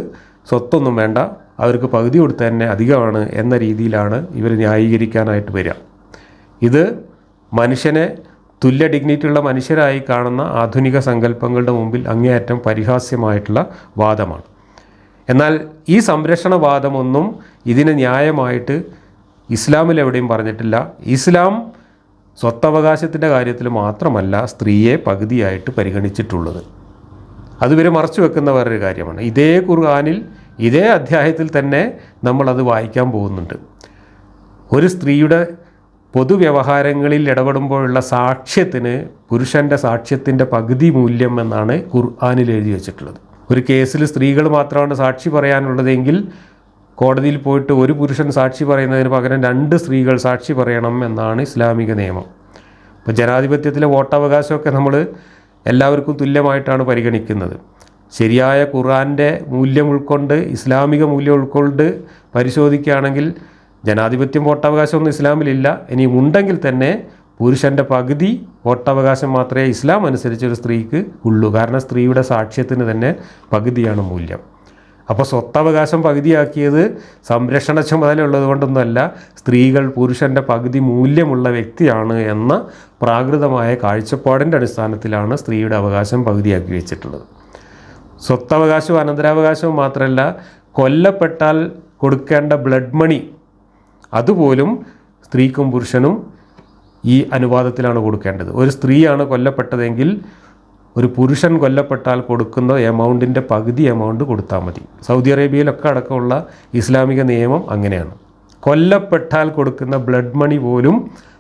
A: സ്വത്തൊന്നും വേണ്ട, അവർക്ക് പകുതി കൊടുത്താൽ തന്നെ അധികമാണ് എന്ന രീതിയിലാണ് ഇവർ ന്യായീകരിക്കാനായിട്ട് വരിക. ഇത് മനുഷ്യനെ തുല്യ ഡിഗ്നിറ്റിയുള്ള മനുഷ്യരായി കാണുന്ന ആധുനിക സങ്കല്പങ്ങളുടെ മുമ്പിൽ അങ്ങേയറ്റം പരിഹാസ്യമായിട്ടുള്ള വാദമാണ്. എന്നാൽ ഈ സംരക്ഷണവാദമൊന്നും ഇതിന് ന്യായമായിട്ട് ഇസ്ലാമിൽ എവിടെയും പറഞ്ഞിട്ടില്ല. ഇസ്ലാം സ്വത്തവകാശത്തിൻ്റെ കാര്യത്തിൽ മാത്രമല്ല സ്ത്രീയെ പകുതിയായിട്ട് പരിഗണിച്ചിട്ടുള്ളത്. അതുവരെ മറച്ചു വെക്കുന്ന വേറൊരു കാര്യമാണ്. ഇതേ ഖുർആനിൽ ഇതേ അധ്യായത്തിൽ തന്നെ നമ്മളത് വായിക്കാൻ പോകുന്നുണ്ട്. ഒരു സ്ത്രീയുടെ പൊതുവ്യവഹാരങ്ങളിൽ ഇടപെടുമ്പോഴുള്ള സാക്ഷ്യത്തിന് പുരുഷൻ്റെ സാക്ഷ്യത്തിൻ്റെ പകുതി മൂല്യം എന്നാണ് ഖുർആനിൽ എഴുതി വച്ചിട്ടുള്ളത്. ഒരു കേസിൽ സ്ത്രീകൾ മാത്രമാണ് സാക്ഷി പറയാനുള്ളതെങ്കിൽ കോടതിയിൽ പോയിട്ട് ഒരു പുരുഷൻ സാക്ഷി പറയുന്നതിന് പകരം 2 സ്ത്രീകൾ സാക്ഷി പറയണം എന്നാണ് ഇസ്ലാമിക നിയമം. ഇപ്പോൾ ജനാധിപത്യത്തിലെ വോട്ടവകാശമൊക്കെ നമ്മൾ എല്ലാവർക്കും തുല്യമായിട്ടാണ് പരിഗണിക്കുന്നത്. ശരിയായ ഖുർആൻ്റെ മൂല്യം ഉൾക്കൊണ്ട്, ഇസ്ലാമിക മൂല്യം ഉൾക്കൊണ്ട് പരിശോധിക്കുകയാണെങ്കിൽ ജനാധിപത്യം വോട്ടവകാശമൊന്നും ഇസ്ലാമിലില്ല. ഇനി ഉണ്ടെങ്കിൽ തന്നെ പുരുഷൻ്റെ പകുതി വോട്ടവകാശം മാത്രമേ ഇസ്ലാം അനുസരിച്ച് ഒരു സ്ത്രീക്ക് ഉള്ളൂ. കാരണം സ്ത്രീയുടെ സാക്ഷ്യത്തിന് തന്നെ പകുതിയാണ് മൂല്യം. അപ്പോൾ സ്വത്തവകാശം പകുതിയാക്കിയത് സംരക്ഷണ ചുമതല ഉള്ളത് കൊണ്ടൊന്നുമല്ല, സ്ത്രീകൾ പുരുഷൻ്റെ പകുതി മൂല്യമുള്ള വ്യക്തിയാണ് എന്ന പ്രാകൃതമായ കാഴ്ചപ്പാടിൻ്റെ അടിസ്ഥാനത്തിലാണ് സ്ത്രീയുടെ അവകാശം പകുതിയാക്കി വെച്ചിട്ടുള്ളത്. സ്വത്തവകാശവും അനന്തരാവകാശവും മാത്രമല്ല, കൊല്ലപ്പെട്ടാൽ കൊടുക്കേണ്ട ബ്ലഡ് മണി അതുപോലും സ്ത്രീക്കും പുരുഷനും ഈ അനുപാതത്തിലാണ് കൊടുക്കേണ്ടത്. ഒരു സ്ത്രീയാണ് കൊല്ലപ്പെട്ടതെങ്കിൽ ഒരു പുരുഷൻ കൊല്ലപ്പെട്ടാൽ കൊടുക്കുന്ന എമൗണ്ടിൻ്റെ പകുതി എമൗണ്ട് കൊടുത്താൽ മതി. സൗദി അറേബ്യയിലൊക്കെ അടക്കമുള്ള ഇസ്ലാമിക നിയമം അങ്ങനെയാണ്. കൊല്ലപ്പെട്ടാൽ കൊടുക്കുന്ന ബ്ലഡ് മണി പോലും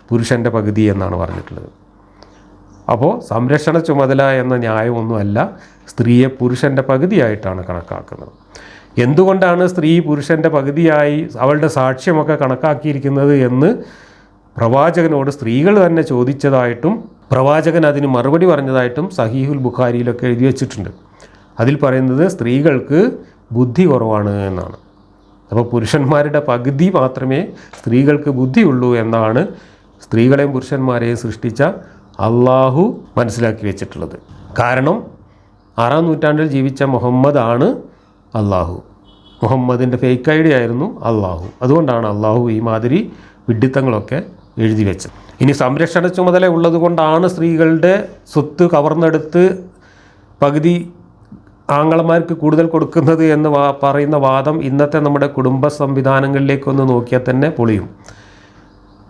A: പുരുഷൻ്റെ പകുതി എന്നാണ് പറഞ്ഞിട്ടുള്ളത്. അപ്പോൾ സംരക്ഷണ ചുമതല എന്ന ന്യായമൊന്നുമല്ല, സ്ത്രീയെ പുരുഷൻ്റെ പകുതിയായിട്ടാണ് കണക്കാക്കുന്നത്. എന്തുകൊണ്ടാണ് സ്ത്രീ പുരുഷൻ്റെ പകുതിയായി അവളുടെ സാക്ഷ്യമൊക്കെ കണക്കാക്കിയിരിക്കുന്നത് എന്ന് പ്രവാചകനോട് സ്ത്രീകൾ തന്നെ ചോദിച്ചതായിട്ടും പ്രവാചകൻ അതിന് മറുപടി പറഞ്ഞതായിട്ടും സഹീഹുൽ ബുഖാരിയിലൊക്കെ എഴുതി വച്ചിട്ടുണ്ട്. അതിൽ പറയുന്നത് സ്ത്രീകൾക്ക് ബുദ്ധി കുറവാണ് എന്നാണ്. അപ്പോൾ പുരുഷന്മാരുടെ പകുതി മാത്രമേ സ്ത്രീകൾക്ക് ബുദ്ധിയുള്ളൂ എന്നാണ് സ്ത്രീകളെയും പുരുഷന്മാരെയും സൃഷ്ടിച്ച അള്ളാഹു മനസ്സിലാക്കി വെച്ചിട്ടുള്ളത്. കാരണം 6-ാം നൂറ്റാണ്ടിൽ ജീവിച്ച മുഹമ്മദാണ് അള്ളാഹു. മുഹമ്മദിൻ്റെ ഫേക്ക് ഐഡിയ ആയിരുന്നു അള്ളാഹു. അതുകൊണ്ടാണ് അള്ളാഹു ഈ മാതിരി വിഡ്ഢിത്തങ്ങളൊക്കെ എഴുതി വെച്ചത്. ഇനി സംരക്ഷണ ചുമതല ഉള്ളത് കൊണ്ടാണ് സ്ത്രീകളുടെ സ്വത്ത് കവർന്നെടുത്ത് പകുതി ആങ്ങളമാർക്ക് കൂടുതൽ കൊടുക്കുന്നത് എന്ന് പറയുന്ന വാദം ഇന്നത്തെ നമ്മുടെ കുടുംബ സംവിധാനങ്ങളിലേക്കൊന്ന് നോക്കിയാൽ തന്നെ പൊളിയും.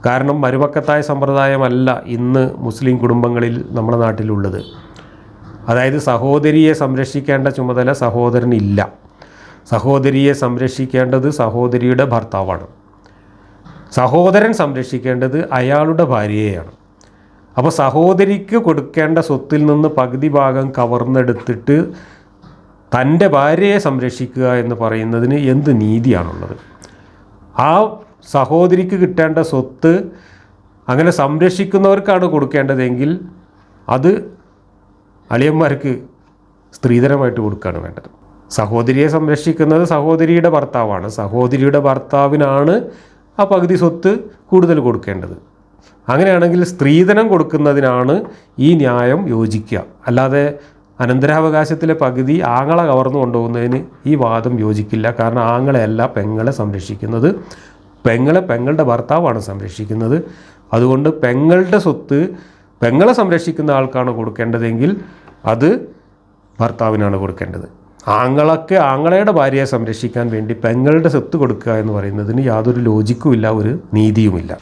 A: കാരണം മരുമക്കത്തായ സമ്പ്രദായമല്ല ഇന്ന് മുസ്ലിം കുടുംബങ്ങളിൽ നമ്മുടെ നാട്ടിലുള്ളത്. അതായത് സഹോദരിയെ സംരക്ഷിക്കേണ്ട ചുമതല സഹോദരനില്ല. സഹോദരിയെ സംരക്ഷിക്കേണ്ടത് സഹോദരിയുടെ ഭർത്താവാണ്. സഹോദരൻ സംരക്ഷിക്കേണ്ടത് അയാളുടെ ഭാര്യയെയാണ്. അപ്പോൾ സഹോദരിക്ക് കൊടുക്കേണ്ട സ്വത്തിൽ നിന്ന് പകുതി ഭാഗം കവർന്നെടുത്തിട്ട് തൻ്റെ ഭാര്യയെ സംരക്ഷിക്കുക എന്ന് പറയുന്നതിന് എന്ത് നീതിയാണുള്ളത്? ആ സഹോദരിക്ക് കിട്ടേണ്ട സ്വത്ത് അങ്ങനെ സംരക്ഷിക്കുന്നവർക്കാണ് കൊടുക്കേണ്ടതെങ്കിൽ അത് അളിയന്മാർക്ക് സ്ത്രീധനമായിട്ട് കൊടുക്കുകയാണ് വേണ്ടത്. സഹോദരിയെ സംരക്ഷിക്കുന്നത് സഹോദരിയുടെ ഭർത്താവാണ്. സഹോദരിയുടെ ഭർത്താവിനാണ് ആ പകുതി സ്വത്ത് കൂടുതൽ കൊടുക്കേണ്ടത്. അങ്ങനെയാണെങ്കിൽ സ്ത്രീധനം കൊടുക്കുന്നതിനാണ് ഈ ന്യായം യോജിക്കുക. അല്ലാതെ അനന്തരാവകാശത്തിലെ പകുതി ആങ്ങളെ കവർന്നു കൊണ്ടുപോകുന്നതിന് ഈ വാദം യോജിക്കില്ല. കാരണം ആങ്ങളെയല്ല പെങ്ങളെ സംരക്ഷിക്കുന്നത്, പെങ്ങളുടെ ഭർത്താവാണ് സംരക്ഷിക്കുന്നത്. അതുകൊണ്ട് പെങ്ങളുടെ സ്വത്ത് പെങ്ങളെ സംരക്ഷിക്കുന്ന ആൾക്കാണ് കൊടുക്കേണ്ടതെങ്കിൽ അത് ഭർത്താവിനാണ് കൊടുക്കേണ്ടത്. ആങ്ങളയുടെ ഭാര്യയെ സംരക്ഷിക്കാൻ വേണ്ടി പെങ്ങളുടെ സ്വത്ത് കൊടുക്കുക എന്ന് പറയുന്നതിന് യാതൊരു ലോജിക്കുമില്ല, ഒരു നീതിയുമില്ല.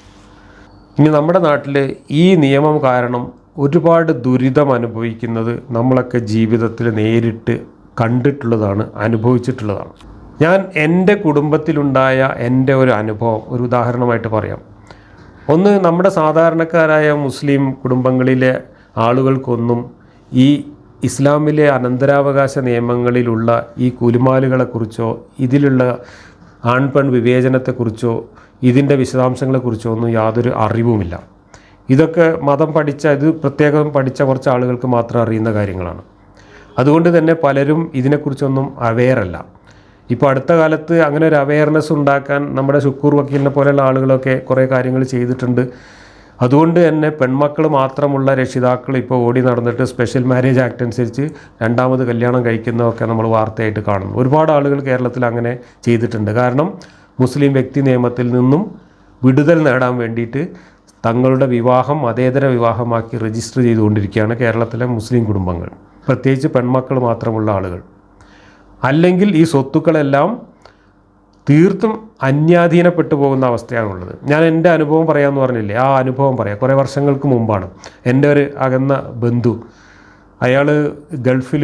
A: ഇനി നമ്മുടെ നാട്ടിൽ ഈ നിയമം കാരണം ഒരുപാട് ദുരിതം അനുഭവിക്കുന്നത് നമ്മളൊക്കെ ജീവിതത്തിൽ നേരിട്ട് കണ്ടിട്ടുള്ളതാണ്, അനുഭവിച്ചിട്ടുള്ളതാണ്. ഞാൻ എൻ്റെ കുടുംബത്തിലുണ്ടായ എൻ്റെ ഒരു അനുഭവം ഒരു ഉദാഹരണമായിട്ട് പറയാം. ഒന്ന്, നമ്മുടെ സാധാരണക്കാരായ മുസ്ലിം കുടുംബങ്ങളിലെ ആളുകൾക്കൊന്നും ഈ ഇസ്ലാമിലെ അനന്തരാവകാശ നിയമങ്ങളിലുള്ള ഈ കുലുമാലുകളെക്കുറിച്ചോ ഇതിലുള്ള ആൺപെൺ വിവേചനത്തെക്കുറിച്ചോ ഇതിൻ്റെ വിശദാംശങ്ങളെക്കുറിച്ചോ ഒന്നും യാതൊരു അറിവുമില്ല. ഇതൊക്കെ മതം ഇത് പ്രത്യേകം പഠിച്ച കുറച്ച് ആളുകൾക്ക് മാത്രം അറിയുന്ന കാര്യങ്ങളാണ്. അതുകൊണ്ട് തന്നെ പലരും ഇതിനെക്കുറിച്ചൊന്നും അവെയറല്ല. ഇപ്പോൾ അടുത്ത കാലത്ത് അങ്ങനെ ഒരു അവെയർനെസ് ഉണ്ടാക്കാൻ നമ്മുടെ ഷുക്കൂർ വക്കീലിനെ പോലെയുള്ള ആളുകളൊക്കെ കുറേ കാര്യങ്ങൾ ചെയ്തിട്ടുണ്ട്. അതുകൊണ്ട് തന്നെ പെൺമക്കൾ മാത്രമുള്ള രക്ഷിതാക്കൾ ഇപ്പോൾ ഓടി നടന്നിട്ട് സ്പെഷ്യൽ മാരേജ് ആക്ട് അനുസരിച്ച് രണ്ടാമത് കല്യാണം കഴിക്കുന്നതൊക്കെ നമ്മൾ വാർത്തയായിട്ട് കാണുന്നു. ഒരുപാട് ആളുകൾ കേരളത്തിൽ അങ്ങനെ ചെയ്തിട്ടുണ്ട്. കാരണം മുസ്ലിം വ്യക്തി നിയമത്തിൽ നിന്നും വിടുതൽ നേടാൻ വേണ്ടിയിട്ട് തങ്ങളുടെ വിവാഹം മതേതര വിവാഹമാക്കി രജിസ്റ്റർ ചെയ്തുകൊണ്ടിരിക്കുകയാണ് കേരളത്തിലെ മുസ്ലിം കുടുംബങ്ങൾ, പ്രത്യേകിച്ച് പെൺമക്കൾ മാത്രമുള്ള ആളുകൾ. അല്ലെങ്കിൽ ഈ സ്വത്തുക്കളെല്ലാം തീർത്തും അന്യാധീനപ്പെട്ടു പോകുന്ന അവസ്ഥയാണുള്ളത്. ഞാൻ എൻ്റെ അനുഭവം പറയാമെന്ന് പറഞ്ഞില്ലേ, ആ അനുഭവം പറയാം. കുറേ വർഷങ്ങൾക്ക് മുമ്പാണ്. എൻ്റെ ഒരു അകന്ന ബന്ധു, അയാൾ ഗൾഫിൽ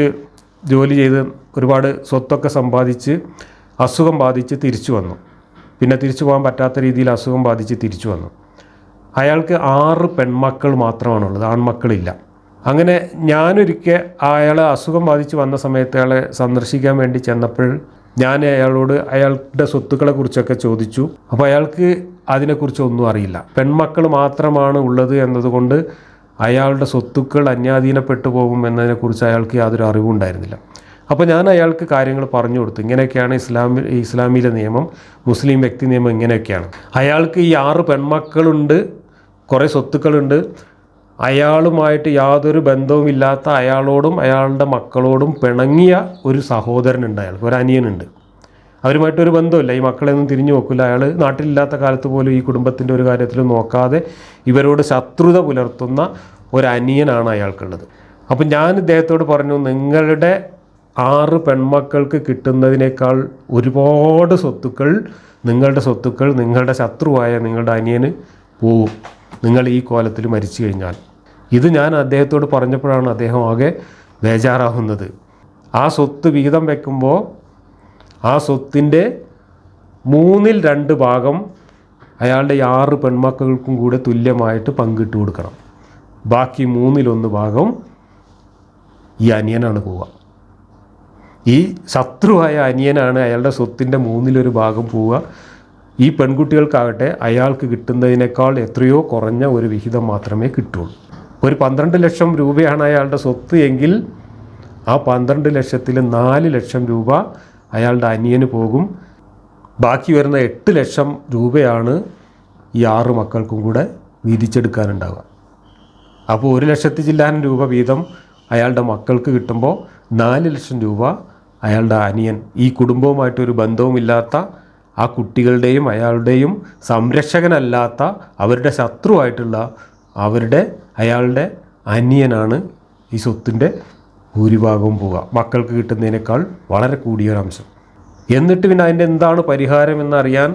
A: ജോലി ചെയ്ത് ഒരുപാട് സ്വത്തൊക്കെ സമ്പാദിച്ച് അസുഖം ബാധിച്ച് തിരിച്ചു വന്നു. പിന്നെ തിരിച്ചു പോകാൻ പറ്റാത്ത രീതിയിൽ അസുഖം ബാധിച്ച് തിരിച്ചു വന്നു. അയാൾക്ക് 6 പെൺമക്കൾ മാത്രമാണുള്ളത്, ആൺമക്കളില്ല. അങ്ങനെ ഞാനൊരിക്കൽ അയാളെ അസുഖം ബാധിച്ച് വന്ന സമയത്ത് അയാളെ സന്ദർശിക്കാൻ വേണ്ടി ചെന്നപ്പോൾ ഞാൻ അയാളോട് അയാളുടെ സ്വത്തുക്കളെക്കുറിച്ചൊക്കെ ചോദിച്ചു. അപ്പോൾ അയാൾക്ക് അതിനെക്കുറിച്ചൊന്നും അറിയില്ല. പെൺമക്കൾ മാത്രമാണ് ഉള്ളത് എന്നതുകൊണ്ട് അയാളുടെ സ്വത്തുക്കൾ അന്യാധീനപ്പെട്ടു പോകും എന്നതിനെക്കുറിച്ച് അയാൾക്ക് യാതൊരു അറിവുണ്ടായിരുന്നില്ല. അപ്പോൾ ഞാൻ അയാൾക്ക് കാര്യങ്ങൾ പറഞ്ഞു കൊടുത്തു. ഇങ്ങനെയൊക്കെയാണ് ഇസ്ലാമിലെ നിയമം, മുസ്ലിം വ്യക്തി നിയമം ഇങ്ങനെയൊക്കെയാണ്. അയാൾക്ക് ഈ 6 പെൺമക്കളുണ്ട്, കുറേ സ്വത്തുക്കളുണ്ട്. അയാളുമായിട്ട് യാതൊരു ബന്ധവുമില്ലാത്ത അയാളോടും അയാളുടെ മക്കളോടും പിണങ്ങിയ ഒരു സഹോദരനുണ്ട്, അയാൾക്ക് ഒരു അനിയനുണ്ട്. അവരുമായിട്ടൊരു ബന്ധമില്ല, ഈ മക്കളെയൊന്നും തിരിഞ്ഞു നോക്കില്ല. അയാൾ നാട്ടിലില്ലാത്ത കാലത്ത് പോലും ഈ കുടുംബത്തിൻ്റെ ഒരു കാര്യത്തിലും നോക്കാതെ ഇവരോട് ശത്രുത പുലർത്തുന്ന ഒരു അനിയനാണ് അയാൾക്കുള്ളത്. അപ്പം ഞാൻ ഇദ്ദേഹത്തോട് പറഞ്ഞു, നിങ്ങളുടെ 6 പെൺമക്കൾക്ക് കിട്ടുന്നതിനേക്കാൾ ഒരുപാട് സ്വത്തുക്കൾ നിങ്ങളുടെ ശത്രുവായ നിങ്ങളുടെ അനിയന് പോവും, നിങ്ങൾ ഈ കോലത്തിൽ മരിച്ചു കഴിഞ്ഞാൽ. ഇത് ഞാൻ അദ്ദേഹത്തോട് പറഞ്ഞപ്പോഴാണ് അദ്ദേഹം ആകെ ബേജാറാവുന്നത്. ആ സ്വത്ത് വിഹിതം വെക്കുമ്പോൾ ആ സ്വത്തിൻ്റെ 2/3 ഭാഗം അയാളുടെ 6 പെൺമക്കൾക്കും കൂടെ തുല്യമായിട്ട് പങ്കിട്ട് കൊടുക്കണം. ബാക്കി 1/3 ഭാഗം ഈ അനിയനാണ് പോവുക. ഈ ശത്രുവായ അനിയനാണ് അയാളുടെ സ്വത്തിൻ്റെ 1/3 ഭാഗം പോവുക. ഈ പെൺകുട്ടികൾക്കാകട്ടെ അയാൾക്ക് കിട്ടുന്നതിനേക്കാൾ എത്രയോ കുറഞ്ഞ ഒരു വിഹിതം മാത്രമേ കിട്ടുള്ളൂ. ഒരു 12 ലക്ഷം രൂപയാണ് അയാളുടെ സ്വത്ത് എങ്കിൽ ആ 12 ലക്ഷത്തിൽ 4 ലക്ഷം രൂപ അയാളുടെ അനിയന് പോകും. ബാക്കി വരുന്ന 8 ലക്ഷം രൂപയാണ് ഈ 6 മക്കൾക്കും കൂടെ വീതിച്ചെടുക്കാനുണ്ടാവുക. അപ്പോൾ 1 ലക്ഷത്തി ചില്ലാനം രൂപ വീതം അയാളുടെ മക്കൾക്ക് കിട്ടുമ്പോൾ 4 ലക്ഷം രൂപ അയാളുടെ അനിയൻ, ഈ കുടുംബവുമായിട്ടൊരു ബന്ധവുമില്ലാത്ത ആ കുട്ടികളുടെയും അയാളുടെയും സംരക്ഷകനല്ലാത്ത അവരുടെ ശത്രുവായിട്ടുള്ള അയാളുടെ അനിയനാണ് ഈ സ്വത്തിൻ്റെ ഭൂരിഭാഗവും പോവുക, മക്കൾക്ക് കിട്ടുന്നതിനേക്കാൾ വളരെ കൂടിയൊരംശം. എന്നിട്ട് പിന്നെ അതിൻ്റെ എന്താണ് പരിഹാരം എന്നറിയാൻ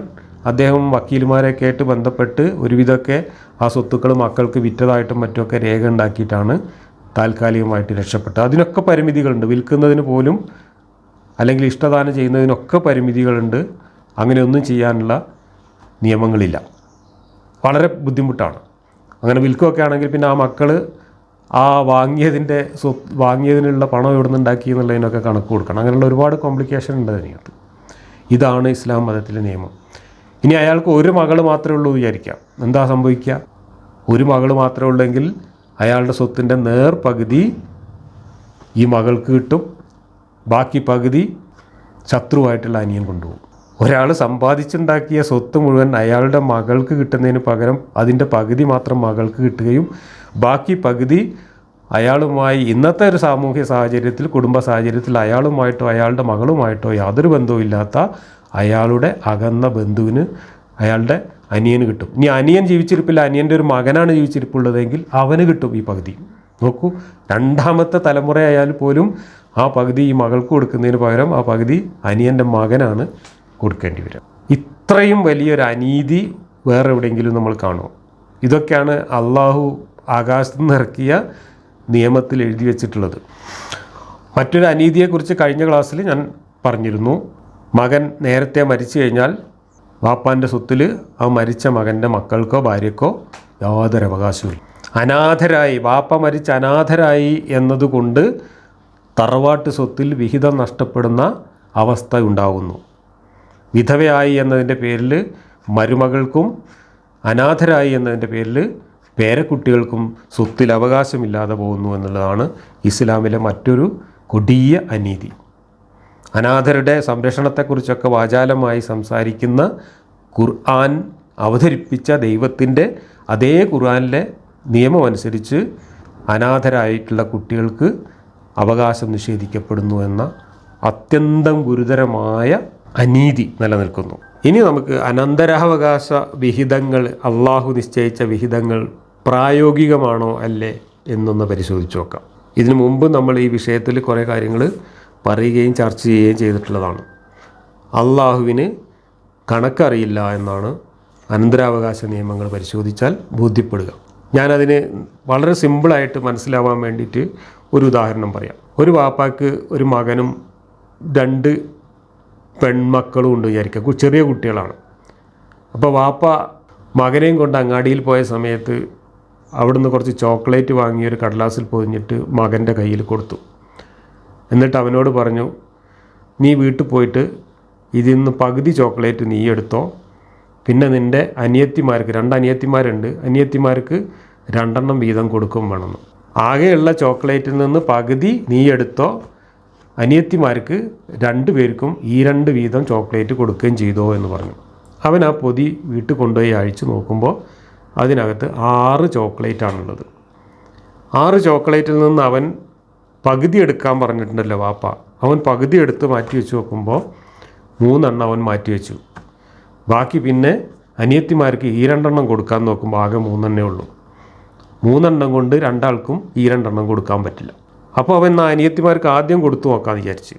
A: അദ്ദേഹം വക്കീലുമാരെയൊക്കെ ആയിട്ട് ബന്ധപ്പെട്ട് ഒരുവിധമൊക്കെ ആ സ്വത്തുക്കൾ മക്കൾക്ക് വിറ്റതായിട്ടും മറ്റുമൊക്കെ രേഖ ഉണ്ടാക്കിയിട്ടാണ് താൽക്കാലികമായിട്ട് രക്ഷപ്പെട്ടത്. അതിനൊക്കെ പരിമിതികളുണ്ട്, വിൽക്കുന്നതിന് പോലും അല്ലെങ്കിൽ ഇഷ്ടദാനം ചെയ്യുന്നതിനൊക്കെ പരിമിതികളുണ്ട്. അങ്ങനെയൊന്നും ചെയ്യാനുള്ള നിയമങ്ങളില്ല, വളരെ ബുദ്ധിമുട്ടാണ്. അങ്ങനെ വിൽക്കുകയൊക്കെ ആണെങ്കിൽ പിന്നെ ആ മക്കൾ ആ വാങ്ങിയതിനുള്ള പണം എവിടെ നിന്നുണ്ടാക്കി എന്നുള്ളതിനൊക്കെ കണക്ക് കൊടുക്കണം. അങ്ങനെയുള്ള ഒരുപാട് കോംപ്ലിക്കേഷൻ ഉണ്ട് അതിനകത്ത്. ഇതാണ് ഇസ്ലാം മതത്തിലെ നിയമം. ഇനി അയാൾക്ക് ഒരു മകൾ മാത്രമേ ഉള്ളൂ വിചാരിക്കാം, എന്താ സംഭവിക്കുക? ഒരു മകൾ മാത്രമേ ഉള്ളെങ്കിൽ അയാളുടെ സ്വത്തിൻ്റെ നേർപകുതി ഈ മകൾക്ക് കിട്ടും, ബാക്കി പകുതി ശത്രുവായിട്ടുള്ള അനിയൻ കൊണ്ടുപോകും. ഒരാൾ സമ്പാദിച്ചുണ്ടാക്കിയ സ്വത്ത് മുഴുവൻ അയാളുടെ മകൾക്ക് കിട്ടുന്നതിന് പകരം അതിൻ്റെ പകുതി മാത്രം മകൾക്ക് കിട്ടുകയും ബാക്കി പകുതി അയാളുമായി ഇന്നത്തെ ഒരു സാമൂഹ്യ സാഹചര്യത്തിൽ, കുടുംബ സാഹചര്യത്തിൽ അയാളുമായിട്ടോ അയാളുടെ മകളുമായിട്ടോ യാതൊരു ബന്ധവുമില്ലാത്ത അയാളുടെ അകന്ന ബന്ധുവിന്, അയാളുടെ അനിയന് കിട്ടും. ഇനി അനിയൻ ജീവിച്ചിരിപ്പില്ല, അനിയൻ്റെ ഒരു മകനാണ് ജീവിച്ചിരിപ്പുള്ളതെങ്കിൽ അവന് കിട്ടും ഈ പകുതി. നോക്കൂ, രണ്ടാമത്തെ തലമുറയായാൽ പോലും ആ പകുതി ഈ മകൾക്ക് കൊടുക്കുന്നതിന് പകരം ആ പകുതി അനിയൻ്റെ മകനാണ് കൊടുക്കേണ്ടി വരിക. ഇത്രയും വലിയൊരു അനീതി വേറെ എവിടെയെങ്കിലും നമ്മൾ കാണുമോ? ഇതൊക്കെയാണ് അള്ളാഹു ആകാശത്ത് നിന്ന് ഇറക്കിയ നിയമത്തിൽ എഴുതി വച്ചിട്ടുള്ളത്. മറ്റൊരു അനീതിയെക്കുറിച്ച് കഴിഞ്ഞ ക്ലാസ്സിൽ ഞാൻ പറഞ്ഞിരുന്നു. മകൻ നേരത്തെ മരിച്ചു കഴിഞ്ഞാൽ വാപ്പാൻ്റെ സ്വത്തിൽ ആ മരിച്ച മകൻ്റെ മക്കൾക്കോ ഭാര്യക്കോ യാതൊരു അവകാശവും. അനാഥരായി, വാപ്പ മരിച്ച് അനാഥരായി എന്നതുകൊണ്ട് തറവാട്ട് സ്വത്തിൽ വിഹിതം നഷ്ടപ്പെടുന്ന അവസ്ഥ ഉണ്ടാകുന്നു. വിധവയായി എന്നതിൻ്റെ പേരിൽ മരുമകൾക്കും അനാഥരായി എന്നതിൻ്റെ പേരിൽ പേരക്കുട്ടികൾക്കും സ്വത്തിൽ അവകാശമില്ലാതെ പോകുന്നു എന്നുള്ളതാണ് ഇസ്ലാമിലെ മറ്റൊരു കൊടിയ അനീതി. അനാഥരുടെ സംരക്ഷണത്തെക്കുറിച്ചൊക്കെ വാചാലമായി സംസാരിക്കുന്ന ഖുർആൻ അവതരിപ്പിച്ച ദൈവത്തിൻ്റെ അതേ ഖുർആനിലെ നിയമമനുസരിച്ച് അനാഥരായിട്ടുള്ള കുട്ടികൾക്ക് അവകാശം നിഷേധിക്കപ്പെടുന്നു എന്ന അത്യന്തം ഗുരുതരമായ അനീതി നിലനിൽക്കുന്നു. ഇനി നമുക്ക് അനന്തരാവകാശ വിഹിതങ്ങൾ, അള്ളാഹു നിശ്ചയിച്ച വിഹിതങ്ങൾ പ്രായോഗികമാണോ അല്ലേ എന്നൊന്ന് പരിശോധിച്ച് നോക്കാം. ഇതിനു മുമ്പ് നമ്മൾ ഈ വിഷയത്തിൽ കുറേ കാര്യങ്ങൾ പറയുകയും ചർച്ച ചെയ്യുകയും ചെയ്തിട്ടുള്ളതാണ്. അള്ളാഹുവിന് കണക്കറിയില്ല എന്നാണ് അനന്തരാവകാശ നിയമങ്ങൾ പരിശോധിച്ചാൽ ബോധ്യപ്പെടുക. ഞാനതിന് വളരെ സിമ്പിളായിട്ട് മനസ്സിലാവാൻ വേണ്ടിയിട്ട് ഒരു ഉദാഹരണം പറയാം. ഒരു വാപ്പാക്ക് ഒരു മകനും 2 പെൺമക്കളും ഉണ്ട് വിചാരിക്കുക, ചെറിയ കുട്ടികളാണ്. അപ്പോൾ വാപ്പ മകനെയും കൊണ്ട് അങ്ങാടിയിൽ പോയ സമയത്ത് അവിടുന്ന് കുറച്ച് ചോക്ലേറ്റ് വാങ്ങി ഒരു കടലാസിൽ പൊതിഞ്ഞിട്ട് മകൻ്റെ കയ്യിൽ കൊടുത്തു. എന്നിട്ട് അവനോട് പറഞ്ഞു, നീ വീട്ടിൽ പോയിട്ട് ഇതിൽ നിന്ന് പകുതി ചോക്ലേറ്റ് നീ എടുത്തോ, പിന്നെ നിൻ്റെ അനിയത്തിമാർക്ക് 2 അനിയത്തിമാരുണ്ട്, അനിയത്തിമാർക്ക് 2 വീതം കൊടുക്കും വേണമെന്ന്. ആകെയുള്ള ചോക്ലേറ്റിൽ നിന്ന് പകുതി നീ എടുത്തോ, അനിയത്തിമാർക്ക് 2 പേർക്കും ഈ 2 വീതം ചോക്ലേറ്റ് കൊടുക്കുകയും ചെയ്തോ എന്ന് പറഞ്ഞു. അവൻ ആ പൊതി വീട്ടിൽ കൊണ്ടുപോയി അഴിച്ചു നോക്കുമ്പോൾ അതിനകത്ത് 6 ചോക്ലേറ്റാണുള്ളത്. 6 ചോക്ലേറ്റിൽ നിന്ന് അവൻ പകുതി എടുക്കാൻ പറഞ്ഞിട്ടുണ്ടല്ലോ വാപ്പ, അവൻ പകുതി എടുത്ത് മാറ്റി വെച്ച് നോക്കുമ്പോൾ 3 അവൻ മാറ്റി വെച്ചു. ബാക്കി പിന്നെ അനിയത്തിമാർക്ക് ഈ 2 കൊടുക്കാൻ നോക്കുമ്പോൾ ആകെ 3 ഉള്ളൂ. 3 കൊണ്ട് 2 ആൾക്കും ഈ 2 കൊടുക്കാൻ പറ്റില്ല. അപ്പോൾ അവൻ അനിയത്തിമാർക്ക് ആദ്യം കൊടുത്തു നോക്കാമെന്ന് വിചാരിച്ച്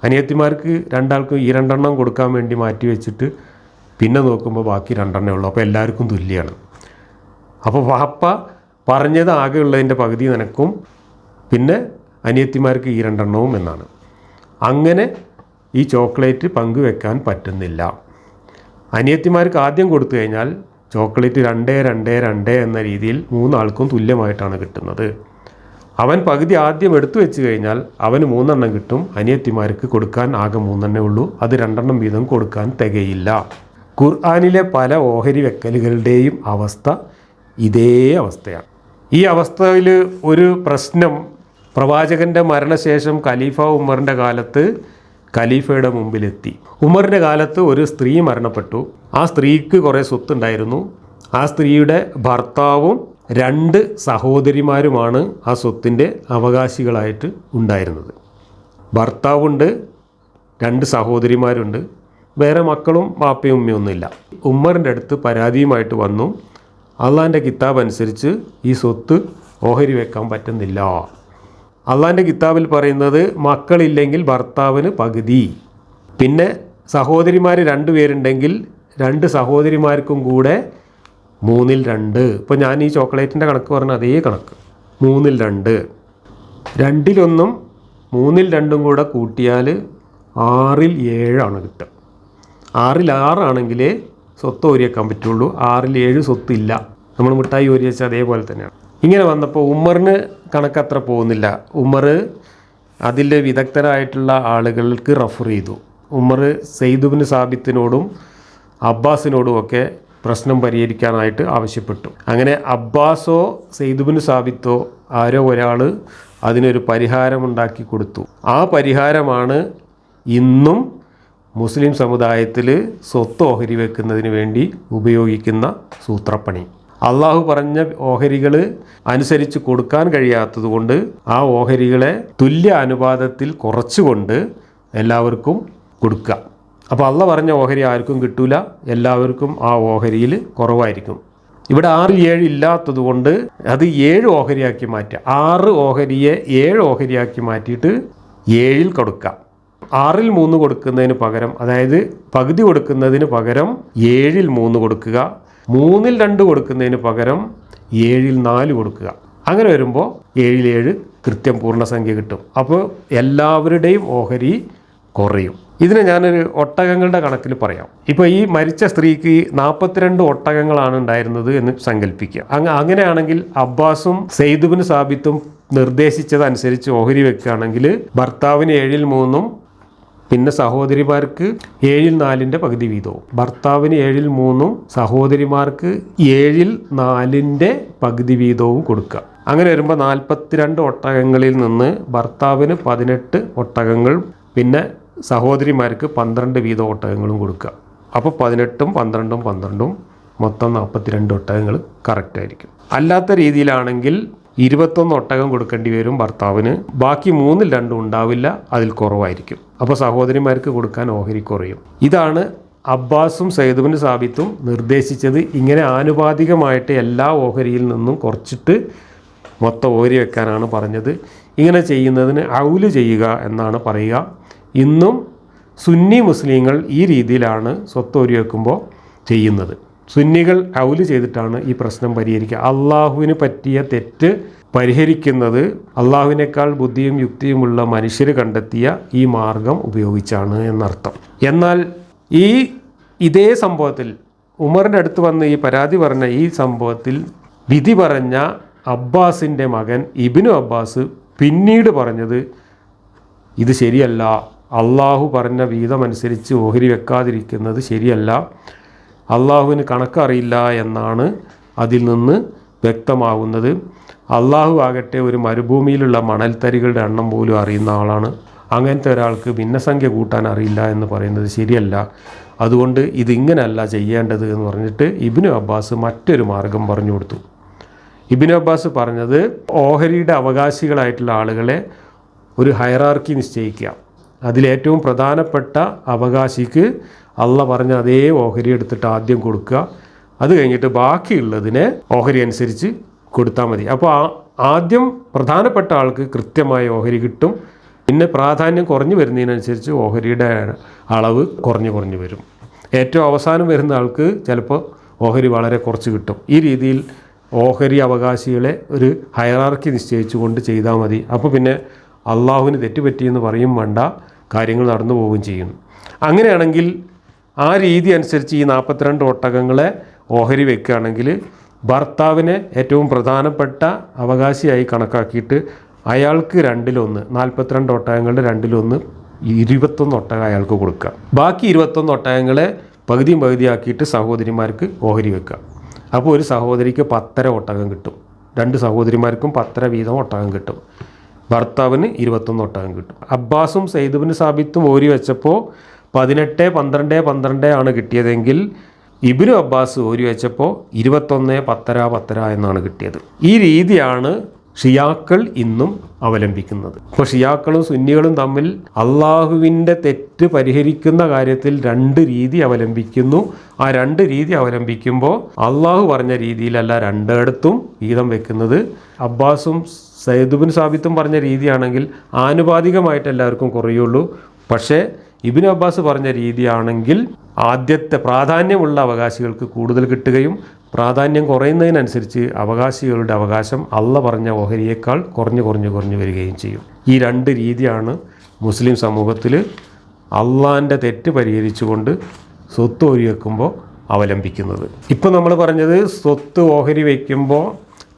A: അനിയത്തിമാർക്ക് 2 ആൾക്കും ഈ 2 കൊടുക്കാൻ വേണ്ടി മാറ്റി വെച്ചിട്ട് പിന്നെ നോക്കുമ്പോൾ ബാക്കി 2 ഉള്ളൂ. അപ്പോൾ എല്ലാവർക്കും തുല്യമാണ്. അപ്പോൾ വാപ്പ പറഞ്ഞത് ആകെയുള്ളതിൻ്റെ പകുതി നിനക്കും പിന്നെ അനിയത്തിമാർക്ക് ഈ 2 എന്നാണ്. അങ്ങനെ ഈ ചോക്ലേറ്റ് പങ്കുവെക്കാൻ പറ്റുന്നില്ല. അനിയത്തിമാർക്ക് ആദ്യം കൊടുത്തു കഴിഞ്ഞാൽ ചോക്ലേറ്റ് 2, 2, 2 എന്ന രീതിയിൽ 3 ആൾക്കും തുല്യമായിട്ടാണ് കിട്ടുന്നത്. അവൻ പകുതി ആദ്യം എടുത്തു വെച്ച് കഴിഞ്ഞാൽ അവന് 3 കിട്ടും, അനിയത്തിമാർക്ക് കൊടുക്കാൻ ആകെ 3 ഉള്ളൂ. അത് 2 വീതം കൊടുക്കാൻ തികയില്ല. ഖുർആനിലെ പല ഓഹരി വെക്കലുകളുടെയും അവസ്ഥ ഇതേ അവസ്ഥയാണ്. ഈ അവസ്ഥയിൽ ഒരു പ്രശ്നം പ്രവാചകൻ്റെ മരണശേഷം ഖലീഫ ഉമറിൻ്റെ കാലത്ത് ഖലീഫയുടെ മുമ്പിലെത്തി. ഉമറിൻ്റെ കാലത്ത് ഒരു സ്ത്രീ മരണപ്പെട്ടു. ആ സ്ത്രീക്ക് കുറേ സ്വത്തുണ്ടായിരുന്നു. ആ സ്ത്രീയുടെ ഭർത്താവും 2 സഹോദരിമാരുമാണ് ആ സ്വത്തിൻ്റെ അവകാശികളായിട്ട് ഉണ്ടായിരുന്നത്. ഭർത്താവുണ്ട്, 2 സഹോദരിമാരുണ്ട്, വേറെ മക്കളും വാപ്പയും ഉമ്മയൊന്നുമില്ല. ഉമ്മറിൻ്റെ അടുത്ത് പരാതിയുമായിട്ട് വന്നു, അള്ളാൻ്റെ കിതാബ് അനുസരിച്ച് ഈ സ്വത്ത് ഓഹരി വെക്കാൻ പറ്റുന്നില്ല. അള്ളാഹിൻ്റെ കിതാബിൽ പറയുന്നത് മക്കളില്ലെങ്കിൽ ഭർത്താവിന് പകുതി. പിന്നെ സഹോദരിമാർ 2 പേരുണ്ടെങ്കിൽ 2 സഹോദരിമാർക്കും കൂടെ 3/2. ഇപ്പോൾ ഞാൻ ഈ ചോക്ലേറ്റിൻ്റെ കണക്ക് പറഞ്ഞ അതേ കണക്ക് 3/2. 2-1 3/2 കൂടെ കൂട്ടിയാൽ 6/7 കിട്ടുക. 6/6 ആണെങ്കിലേ സ്വത്ത് ഓരി വെക്കാൻ പറ്റുള്ളൂ. 6/7 സ്വത്തില്ല. നമ്മൾ മിഠായി ഓരി വെച്ചാൽ അതേപോലെ തന്നെയാണ്. ഇങ്ങനെ വന്നപ്പോൾ ഉമറിന് കണക്കത്ര പോകുന്നില്ല. ഉമർ അതിൽ വിദഗ്ധരായിട്ടുള്ള ആളുകൾക്ക് റഫർ ചെയ്തു. ഉമർ സെയ്ദ് ഇബ്നു സാബിത്തിനോടും അബ്ബാസിനോടുമൊക്കെ പ്രശ്നം പരിഹരിക്കാനായിട്ട് ആവശ്യപ്പെട്ടു. അങ്ങനെ അബ്ബാസോ സെയ്ദ് ഇബ്നു സാബിത്തോ ആരോ ഒരാൾ അതിനൊരു പരിഹാരമുണ്ടാക്കി കൊടുത്തു. ആ പരിഹാരമാണ് ഇന്നും മുസ്ലിം സമുദായത്തിൽ സ്വത്ത് ഓഹരി വെക്കുന്നതിന് വേണ്ടി ഉപയോഗിക്കുന്ന സൂത്രപ്പണി. അള്ളാഹു പറഞ്ഞ ഓഹരികൾ അനുസരിച്ച് കൊടുക്കാൻ കഴിയാത്തതുകൊണ്ട് ആ ഓഹരികളെ തുല്യ അനുപാതത്തിൽ കുറച്ചുകൊണ്ട് എല്ലാവർക്കും കൊടുക്കുക. അപ്പോൾ അള്ളാഹ് പറഞ്ഞ ഓഹരി ആർക്കും കിട്ടൂല, എല്ലാവർക്കും ആ ഓഹരിയിൽ കുറവായിരിക്കും. ഇവിടെ 6/7 ഇല്ലാത്തത് കൊണ്ട് അത് 7 ഓഹരിയാക്കി മാറ്റുക. 6 ഓഹരിയെ 7 ഓഹരിയാക്കി മാറ്റിയിട്ട് 7 കൊടുക്കാം. 6/3 കൊടുക്കുന്നതിന് പകരം, അതായത് പകുതി കൊടുക്കുന്നതിന് പകരം 7/3 കൊടുക്കുക. 3/2 കൊടുക്കുന്നതിന് പകരം 7/4 കൊടുക്കുക. അങ്ങനെ വരുമ്പോൾ 7/7 കൃത്യം പൂർണ്ണസംഖ്യ കിട്ടും. അപ്പോൾ എല്ലാവരുടെയും ഓഹരി കുറയും. ഇതിനെ ഞാനൊരു ഒട്ടകങ്ങളുടെ കണക്കിൽ പറയാം. ഇപ്പോൾ ഈ മരിച്ച സ്ത്രീക്ക് 42 ഒട്ടകങ്ങളാണ് ഉണ്ടായിരുന്നത് എന്ന് സങ്കല്പിക്കുക. അങ്ങനെയാണെങ്കിൽ അബ്ബാസും സെയ്ദ് ഇബ്നു സാബിത്തും നിർദ്ദേശിച്ചതനുസരിച്ച് ഓഹരി വെക്കുകയാണെങ്കിൽ ഭർത്താവിന് 7/3 പിന്നെ സഹോദരിമാർക്ക് 7/4 പകുതി വീതവും. ഭർത്താവിന് 7/3 സഹോദരിമാർക്ക് 7/4 പകുതി വീതവും കൊടുക്കുക. അങ്ങനെ വരുമ്പോൾ 42 ഒട്ടകങ്ങളിൽ നിന്ന് ഭർത്താവിന് 18 ഒട്ടകങ്ങൾ പിന്നെ സഹോദരിമാർക്ക് 12 വീതം ഒട്ടകങ്ങളും കൊടുക്കുക. അപ്പോൾ 18ഉം 12ഉം 12ഉം മൊത്തം 42 ഒട്ടകങ്ങൾ കറക്റ്റായിരിക്കും. അല്ലാത്ത രീതിയിലാണെങ്കിൽ 21 ഒട്ടകം കൊടുക്കേണ്ടി വരും ഭർത്താവിന്. ബാക്കി 3/2 ഉണ്ടാവില്ല, അതിൽ കുറവായിരിക്കും. അപ്പോൾ സഹോദരിമാർക്ക് കൊടുക്കാൻ ഓഹരി കുറയും. ഇതാണ് അബ്ബാസും സെയ്ദ് ഇബ്നു സാബിത്തും നിർദ്ദേശിച്ചത്. ഇങ്ങനെ ആനുപാതികമായിട്ട് എല്ലാ ഓഹരിയിൽ നിന്നും കുറച്ചിട്ട് മൊത്തം ഓഹരി വെക്കാനാണ് പറഞ്ഞത്. ഇങ്ങനെ ചെയ്യുന്നതിന് ഔല് ചെയ്യുക എന്നാണ് പറയുക. ഇന്നും സുന്നി മുസ്ലിങ്ങൾ ഈ രീതിയിലാണ് സ്വത്ത് ഓരി വെക്കുമ്പോൾ ചെയ്യുന്നത്. സുന്നികൾ ഔല് ചെയ്തിട്ടാണ് ഈ പ്രശ്നം പരിഹരിക്കുക. അള്ളാഹുവിന് പറ്റിയ തെറ്റ് പരിഹരിക്കുന്നത് അള്ളാഹുവിനേക്കാൾ ബുദ്ധിയും യുക്തിയുമുള്ള മനുഷ്യർ കണ്ടെത്തിയ ഈ മാർഗം ഉപയോഗിച്ചാണ് എന്നർത്ഥം. എന്നാൽ ഇതേ സംഭവത്തിൽ ഉമറിൻ്റെ അടുത്ത് വന്ന് ഈ പരാതി പറഞ്ഞ ഈ സംഭവത്തിൽ വിധി പറഞ്ഞ അബ്ബാസിൻ്റെ മകൻ ഇബ്നു അബ്ബാസ് പിന്നീട് പറഞ്ഞത് ഇത് ശരിയല്ല, അള്ളാഹു പറഞ്ഞ വീതമനുസരിച്ച് ഓഹരി വെക്കാതിരിക്കുന്നത് ശരിയല്ല, അള്ളാഹുവിന് കണക്കറിയില്ല എന്നാണ് അതിൽ നിന്ന് വ്യക്തമാകുന്നത്. അള്ളാഹു ആകട്ടെ ഒരു മരുഭൂമിയിലുള്ള മണൽത്തരികളുടെ എണ്ണം പോലും അറിയുന്ന ആളാണ്. അങ്ങനത്തെ ഒരാൾക്ക് ഭിന്നസംഖ്യ കൂട്ടാൻ അറിയില്ല എന്ന് പറയുന്നത് ശരിയല്ല. അതുകൊണ്ട് ഇതിങ്ങനെയല്ല ചെയ്യേണ്ടത് എന്ന് പറഞ്ഞിട്ട് ഇബ്നു അബ്ബാസ് മറ്റൊരു മാർഗം പറഞ്ഞു കൊടുത്തു. ഇബ്നു അബ്ബാസ് പറഞ്ഞത് ഓഹരിയുടെ അവകാശികളായിട്ടുള്ള ആളുകളെ ഒരു ഹൈറാർക്കി നിശ്ചയിക്കുക. അതിലേറ്റവും പ്രധാനപ്പെട്ട അവകാശിക്ക് അള്ളാഹ് പറഞ്ഞ അതേ ഓഹരി എടുത്തിട്ട് ആദ്യം കൊടുക്കുക. അത് കഴിഞ്ഞിട്ട് ബാക്കിയുള്ളതിനെ ഓഹരി അനുസരിച്ച് കൊടുത്താൽ മതി. അപ്പോൾ ആദ്യം പ്രധാനപ്പെട്ട ആൾക്ക് കൃത്യമായ ഓഹരി കിട്ടും. പിന്നെ പ്രാധാന്യം കുറഞ്ഞു വരുന്നതിനനുസരിച്ച് ഓഹരിയുടെ അളവ് കുറഞ്ഞു വരും. ഏറ്റവും അവസാനം വരുന്ന ആൾക്ക് ചിലപ്പോൾ ഓഹരി വളരെ കുറച്ച് കിട്ടും. ഈ രീതിയിൽ ഓഹരി അവകാശികളെ ഒരു ഹൈറാർക്കി നിശ്ചയിച്ചുകൊണ്ട് ചെയ്താൽ മതി. അപ്പോൾ പിന്നെ അള്ളാഹുവിന് തെറ്റുപറ്റിയെന്ന് പറയും വേണ്ട, കാര്യങ്ങൾ നടന്നു പോവുകയും ചെയ്യും. അങ്ങനെയാണെങ്കിൽ ആ രീതി അനുസരിച്ച് ഈ 42 ഒട്ടകങ്ങളെ ഓഹരി വെക്കുകയാണെങ്കിൽ ഭർത്താവിനെ ഏറ്റവും പ്രധാനപ്പെട്ട അവകാശിയായി കണക്കാക്കിയിട്ട് അയാൾക്ക് 2/1, 42 ഒട്ടകങ്ങളുടെ 2/1, 21 ഒട്ടകം അയാൾക്ക് കൊടുക്കുക. ബാക്കി 21 ഒട്ടകങ്ങളെ പകുതിയാക്കിയിട്ട് സഹോദരിമാർക്ക് ഓഹരി വെക്കുക. അപ്പോൾ ഒരു സഹോദരിക്ക് 10 ഒട്ടകം കിട്ടും. 2 സഹോദരിമാർക്കും 10 വീതം ഒട്ടകം കിട്ടും. ഭർത്താവിന് 21 ഒട്ടകം കിട്ടും. അബ്ബാസും സെയ്ദ് ഇബ്നു സാബിത്തും ഓരി വെച്ചപ്പോൾ 18, 12, 12 ആണ് കിട്ടിയതെങ്കിൽ ഇബ്നു അബ്ബാസ് ഓരി വെച്ചപ്പോൾ 21, 10, 10 എന്നാണ് കിട്ടിയത്. ഈ രീതിയാണ് ഷിയാക്കൾ ഇന്നും അവലംബിക്കുന്നത്. അപ്പോൾ ഷിയാക്കളും സുന്നികളും തമ്മിൽ അള്ളാഹുവിൻ്റെ തെറ്റ് പരിഹരിക്കുന്ന കാര്യത്തിൽ 2 രീതി അവലംബിക്കുന്നു. ആ 2 രീതി അവലംബിക്കുമ്പോൾ അള്ളാഹു പറഞ്ഞ രീതിയിലല്ല രണ്ടിടത്തും വീതം വെക്കുന്നത്. അബ്ബാസും സയ്യിദ് ഇബ്നു സാബിത്തും പറഞ്ഞ രീതിയാണെങ്കിൽ ആനുപാതികമായിട്ട് എല്ലാവർക്കും കുറയുള്ളൂ. പക്ഷേ ഇബ്നു അബ്ബാസ് പറഞ്ഞ രീതിയാണെങ്കിൽ ആദ്യത്തെ പ്രാധാന്യമുള്ള അവകാശികൾക്ക് കൂടുതൽ കിട്ടുകയും പ്രാധാന്യം കുറയുന്നതിനനുസരിച്ച് അവകാശികളുടെ അവകാശം അള്ള പറഞ്ഞ ഓഹരിയേക്കാൾ കുറഞ്ഞു വരികയും ചെയ്യും. ഈ രണ്ട് രീതിയാണ് മുസ്ലിം സമൂഹത്തിൽ അള്ളാൻ്റെ തെറ്റ് പരിഹരിച്ചുകൊണ്ട് സ്വത്ത് ഓഹരി വയ്ക്കുമ്പോൾ അവലംബിക്കുന്നത്. ഇപ്പോൾ നമ്മൾ പറഞ്ഞത് സ്വത്ത് ഓഹരി വയ്ക്കുമ്പോൾ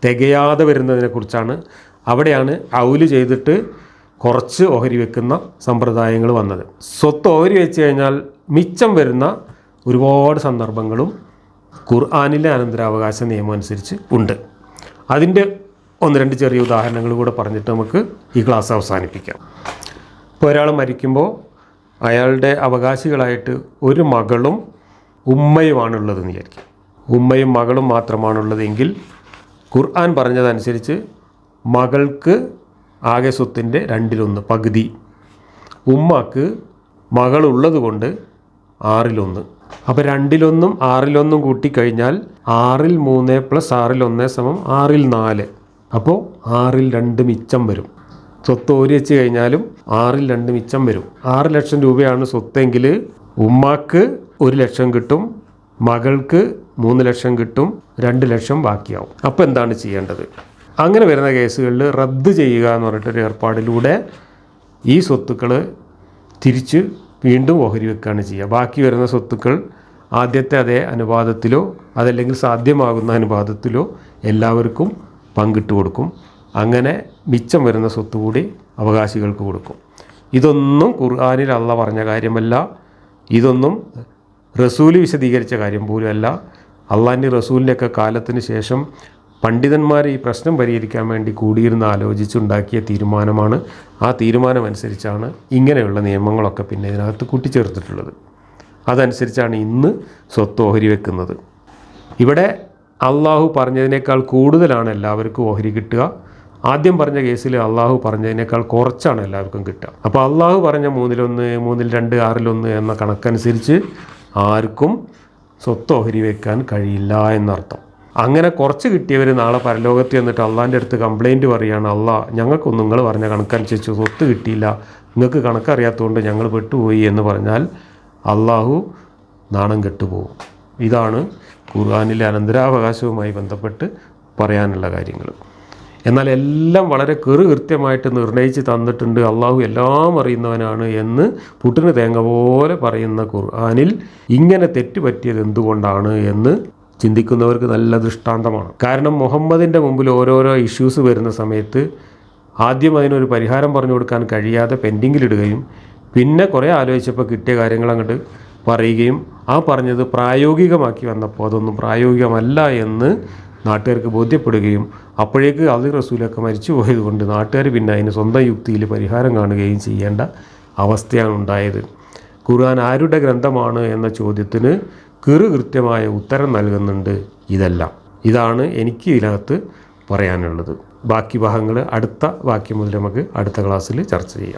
A: തികയാതെ വരുന്നതിനെക്കുറിച്ചാണ്. അവിടെയാണ് ഔല് ചെയ്തിട്ട് കുറച്ച് ഓഹരി വെക്കുന്ന സമ്പ്രദായങ്ങൾ വന്നത്. സ്വത്ത് ഓഹരി വെച്ച് കഴിഞ്ഞാൽ മിച്ചം വരുന്ന ഒരുപാട് സന്ദർഭങ്ങളും ഖുർആനിലെ അനന്തരാവകാശ നിയമം അനുസരിച്ച് ഉണ്ട്. അതിൻ്റെ 1-2 ചെറിയ ഉദാഹരണങ്ങൾ കൂടെ പറഞ്ഞിട്ട് നമുക്ക് ഈ ക്ലാസ് അവസാനിപ്പിക്കാം. ഇപ്പോൾ ഒരാൾ മരിക്കുമ്പോൾ അയാളുടെ അവകാശികളായിട്ട് ഒരു മകളും ഉമ്മയുമാണുള്ളതെന്ന് വിചാരിക്കും. ഉമ്മയും മകളും മാത്രമാണുള്ളതെങ്കിൽ ഖുർആൻ പറഞ്ഞതനുസരിച്ച് മകൾക്ക് ആകെ സ്വത്തിൻ്റെ 2/1 പകുതി, ഉമ്മക്ക് മകളുള്ളത് കൊണ്ട് 1/6. അപ്പോൾ 2/1 6/1 കൂട്ടിക്കഴിഞ്ഞാൽ 6/3 + 6/1 = 6/4. അപ്പോൾ 6/2 മിച്ചം വരും. സ്വത്ത് ഓരി വെച്ച് കഴിഞ്ഞാലും 6/2 മിച്ചം വരും. 6 ലക്ഷം രൂപയാണ് സ്വത്തെങ്കിൽ ഉമ്മാക്ക് 1 ലക്ഷം കിട്ടും, മകൾക്ക് 3 ലക്ഷം കിട്ടും, 2 ലക്ഷം ബാക്കിയാവും. അപ്പോൾ എന്താണ് ചെയ്യേണ്ടത്? അങ്ങനെ വരുന്ന കേസുകളിൽ റദ്ദ് ചെയ്യുക എന്ന് പറഞ്ഞിട്ടൊരു ഏർപ്പാടിലൂടെ ഈ സ്വത്തുക്കൾ തിരിച്ച് വീണ്ടും ഓഹരി വെക്കുകയാണ് ചെയ്യുക. ബാക്കി വരുന്ന സ്വത്തുക്കൾ ആദ്യത്തെ അതേ അനുപാതത്തിലോ അതല്ലെങ്കിൽ സാധ്യമാകുന്ന അനുപാതത്തിലോ എല്ലാവർക്കും പങ്കിട്ട് കൊടുക്കും. അങ്ങനെ മിച്ചം വരുന്ന സ്വത്ത് കൂടി അവകാശികൾക്ക് കൊടുക്കും. ഇതൊന്നും ഖുർആനിൽ അള്ള പറഞ്ഞ കാര്യമല്ല. ഇതൊന്നും റസൂല് വിശദീകരിച്ച കാര്യം പോലും അല്ല. അള്ളാൻ്റെ റസൂലിൻ്റെയൊക്കെ കാലത്തിന് ശേഷം പണ്ഡിതന്മാർ ഈ പ്രശ്നം പരിഹരിക്കാൻ വേണ്ടി കൂടിയിരുന്ന് ആലോചിച്ചുണ്ടാക്കിയ തീരുമാനമാണ്. ആ തീരുമാനമനുസരിച്ചാണ് ഇങ്ങനെയുള്ള നിയമങ്ങളൊക്കെ പിന്നെ ഇതിനകത്ത് കൂട്ടിച്ചേർത്തിട്ടുള്ളത്. അതനുസരിച്ചാണ് ഇന്ന് സ്വത്ത് ഓഹരി വെക്കുന്നത്. ഇവിടെ അള്ളാഹു പറഞ്ഞതിനേക്കാൾ കൂടുതലാണ് എല്ലാവർക്കും ഓഹരി കിട്ടുക. ആദ്യം പറഞ്ഞ കേസിൽ അള്ളാഹു പറഞ്ഞതിനേക്കാൾ കുറച്ചാണ് എല്ലാവർക്കും കിട്ടുക. അപ്പോൾ അള്ളാഹു പറഞ്ഞ 3/1, 3/2, 6/1 എന്ന കണക്കനുസരിച്ച് ആർക്കും സ്വത്ത് ഓഹരി വെക്കാൻ കഴിയില്ല എന്നർത്ഥം. അങ്ങനെ കുറച്ച് കിട്ടിയവർ നാളെ പരലോകത്ത് എന്നിട്ട് അള്ളാൻ്റെ അടുത്ത് കംപ്ലയിൻറ്റ് പറയുകയാണ്, അള്ളാ ഞങ്ങൾക്കൊന്നും നിങ്ങൾ പറഞ്ഞ കണക്കനുസരിച്ച് സ്വത്ത് കിട്ടിയില്ല, നിങ്ങൾക്ക് കണക്കറിയാത്തതുകൊണ്ട് ഞങ്ങൾ പെട്ടുപോയി എന്ന് പറഞ്ഞാൽ അള്ളാഹു നാണം കെട്ടുപോകും. ഇതാണ് ഖുർആനിലെ അനന്തരാവകാശവുമായി ബന്ധപ്പെട്ട് പറയാനുള്ള കാര്യങ്ങൾ. എന്നാൽ എല്ലാം വളരെ കൃത്യമായിട്ട് നിർണയിച്ച് തന്നിട്ടുണ്ട്. അള്ളാഹു എല്ലാം അറിയുന്നവനാണ് എന്ന് പുട്ടിന് തേങ്ങ പോലെ പറയുന്ന ഖുർആനിൽ ഇങ്ങനെ തെറ്റുപറ്റിയത് എന്തുകൊണ്ടാണ് എന്ന് ചിന്തിക്കുന്നവർക്ക് നല്ല ദൃഷ്ടാന്തമാണ്. കാരണം മുഹമ്മദിൻ്റെ മുമ്പിൽ ഓരോരോ ഇഷ്യൂസ് വരുന്ന സമയത്ത് ആദ്യം അതിനൊരു പരിഹാരം പറഞ്ഞു കൊടുക്കാൻ കഴിയാതെ പെൻഡിങ്ങിലിടുകയും പിന്നെ കുറേ ആലോചിച്ചപ്പോൾ കിട്ടിയ കാര്യങ്ങൾ അങ്ങോട്ട് പറയുകയും ആ പറഞ്ഞത് പ്രായോഗികമാക്കി വന്നപ്പോൾ അതൊന്നും പ്രായോഗികമല്ല എന്ന് നാട്ടുകാർക്ക് ബോധ്യപ്പെടുകയും അപ്പോഴേക്ക് അള്ളി റസൂലൊക്കെ മരിച്ചു പോയതുകൊണ്ട് നാട്ടുകാർ പിന്നെ അതിന് സ്വന്തം യുക്തിയിൽ പരിഹാരം കാണുകയും ചെയ്യേണ്ട അവസ്ഥയാണ് ഉണ്ടായത്. ഖുർആൻ ആരുടെ ഗ്രന്ഥമാണ് എന്ന ചോദ്യത്തിന് കൃത്യമായ ഉത്തരം നൽകുന്നുണ്ട് ഇതെല്ലാം. ഇതാണ് എനിക്ക് ഇതിനകത്ത് പറയാനുള്ളത്. ബാക്കി ഭാഗങ്ങൾ അടുത്ത വാക്യം മുതൽ നമുക്ക് അടുത്ത ക്ലാസ്സിൽ ചർച്ച ചെയ്യാം.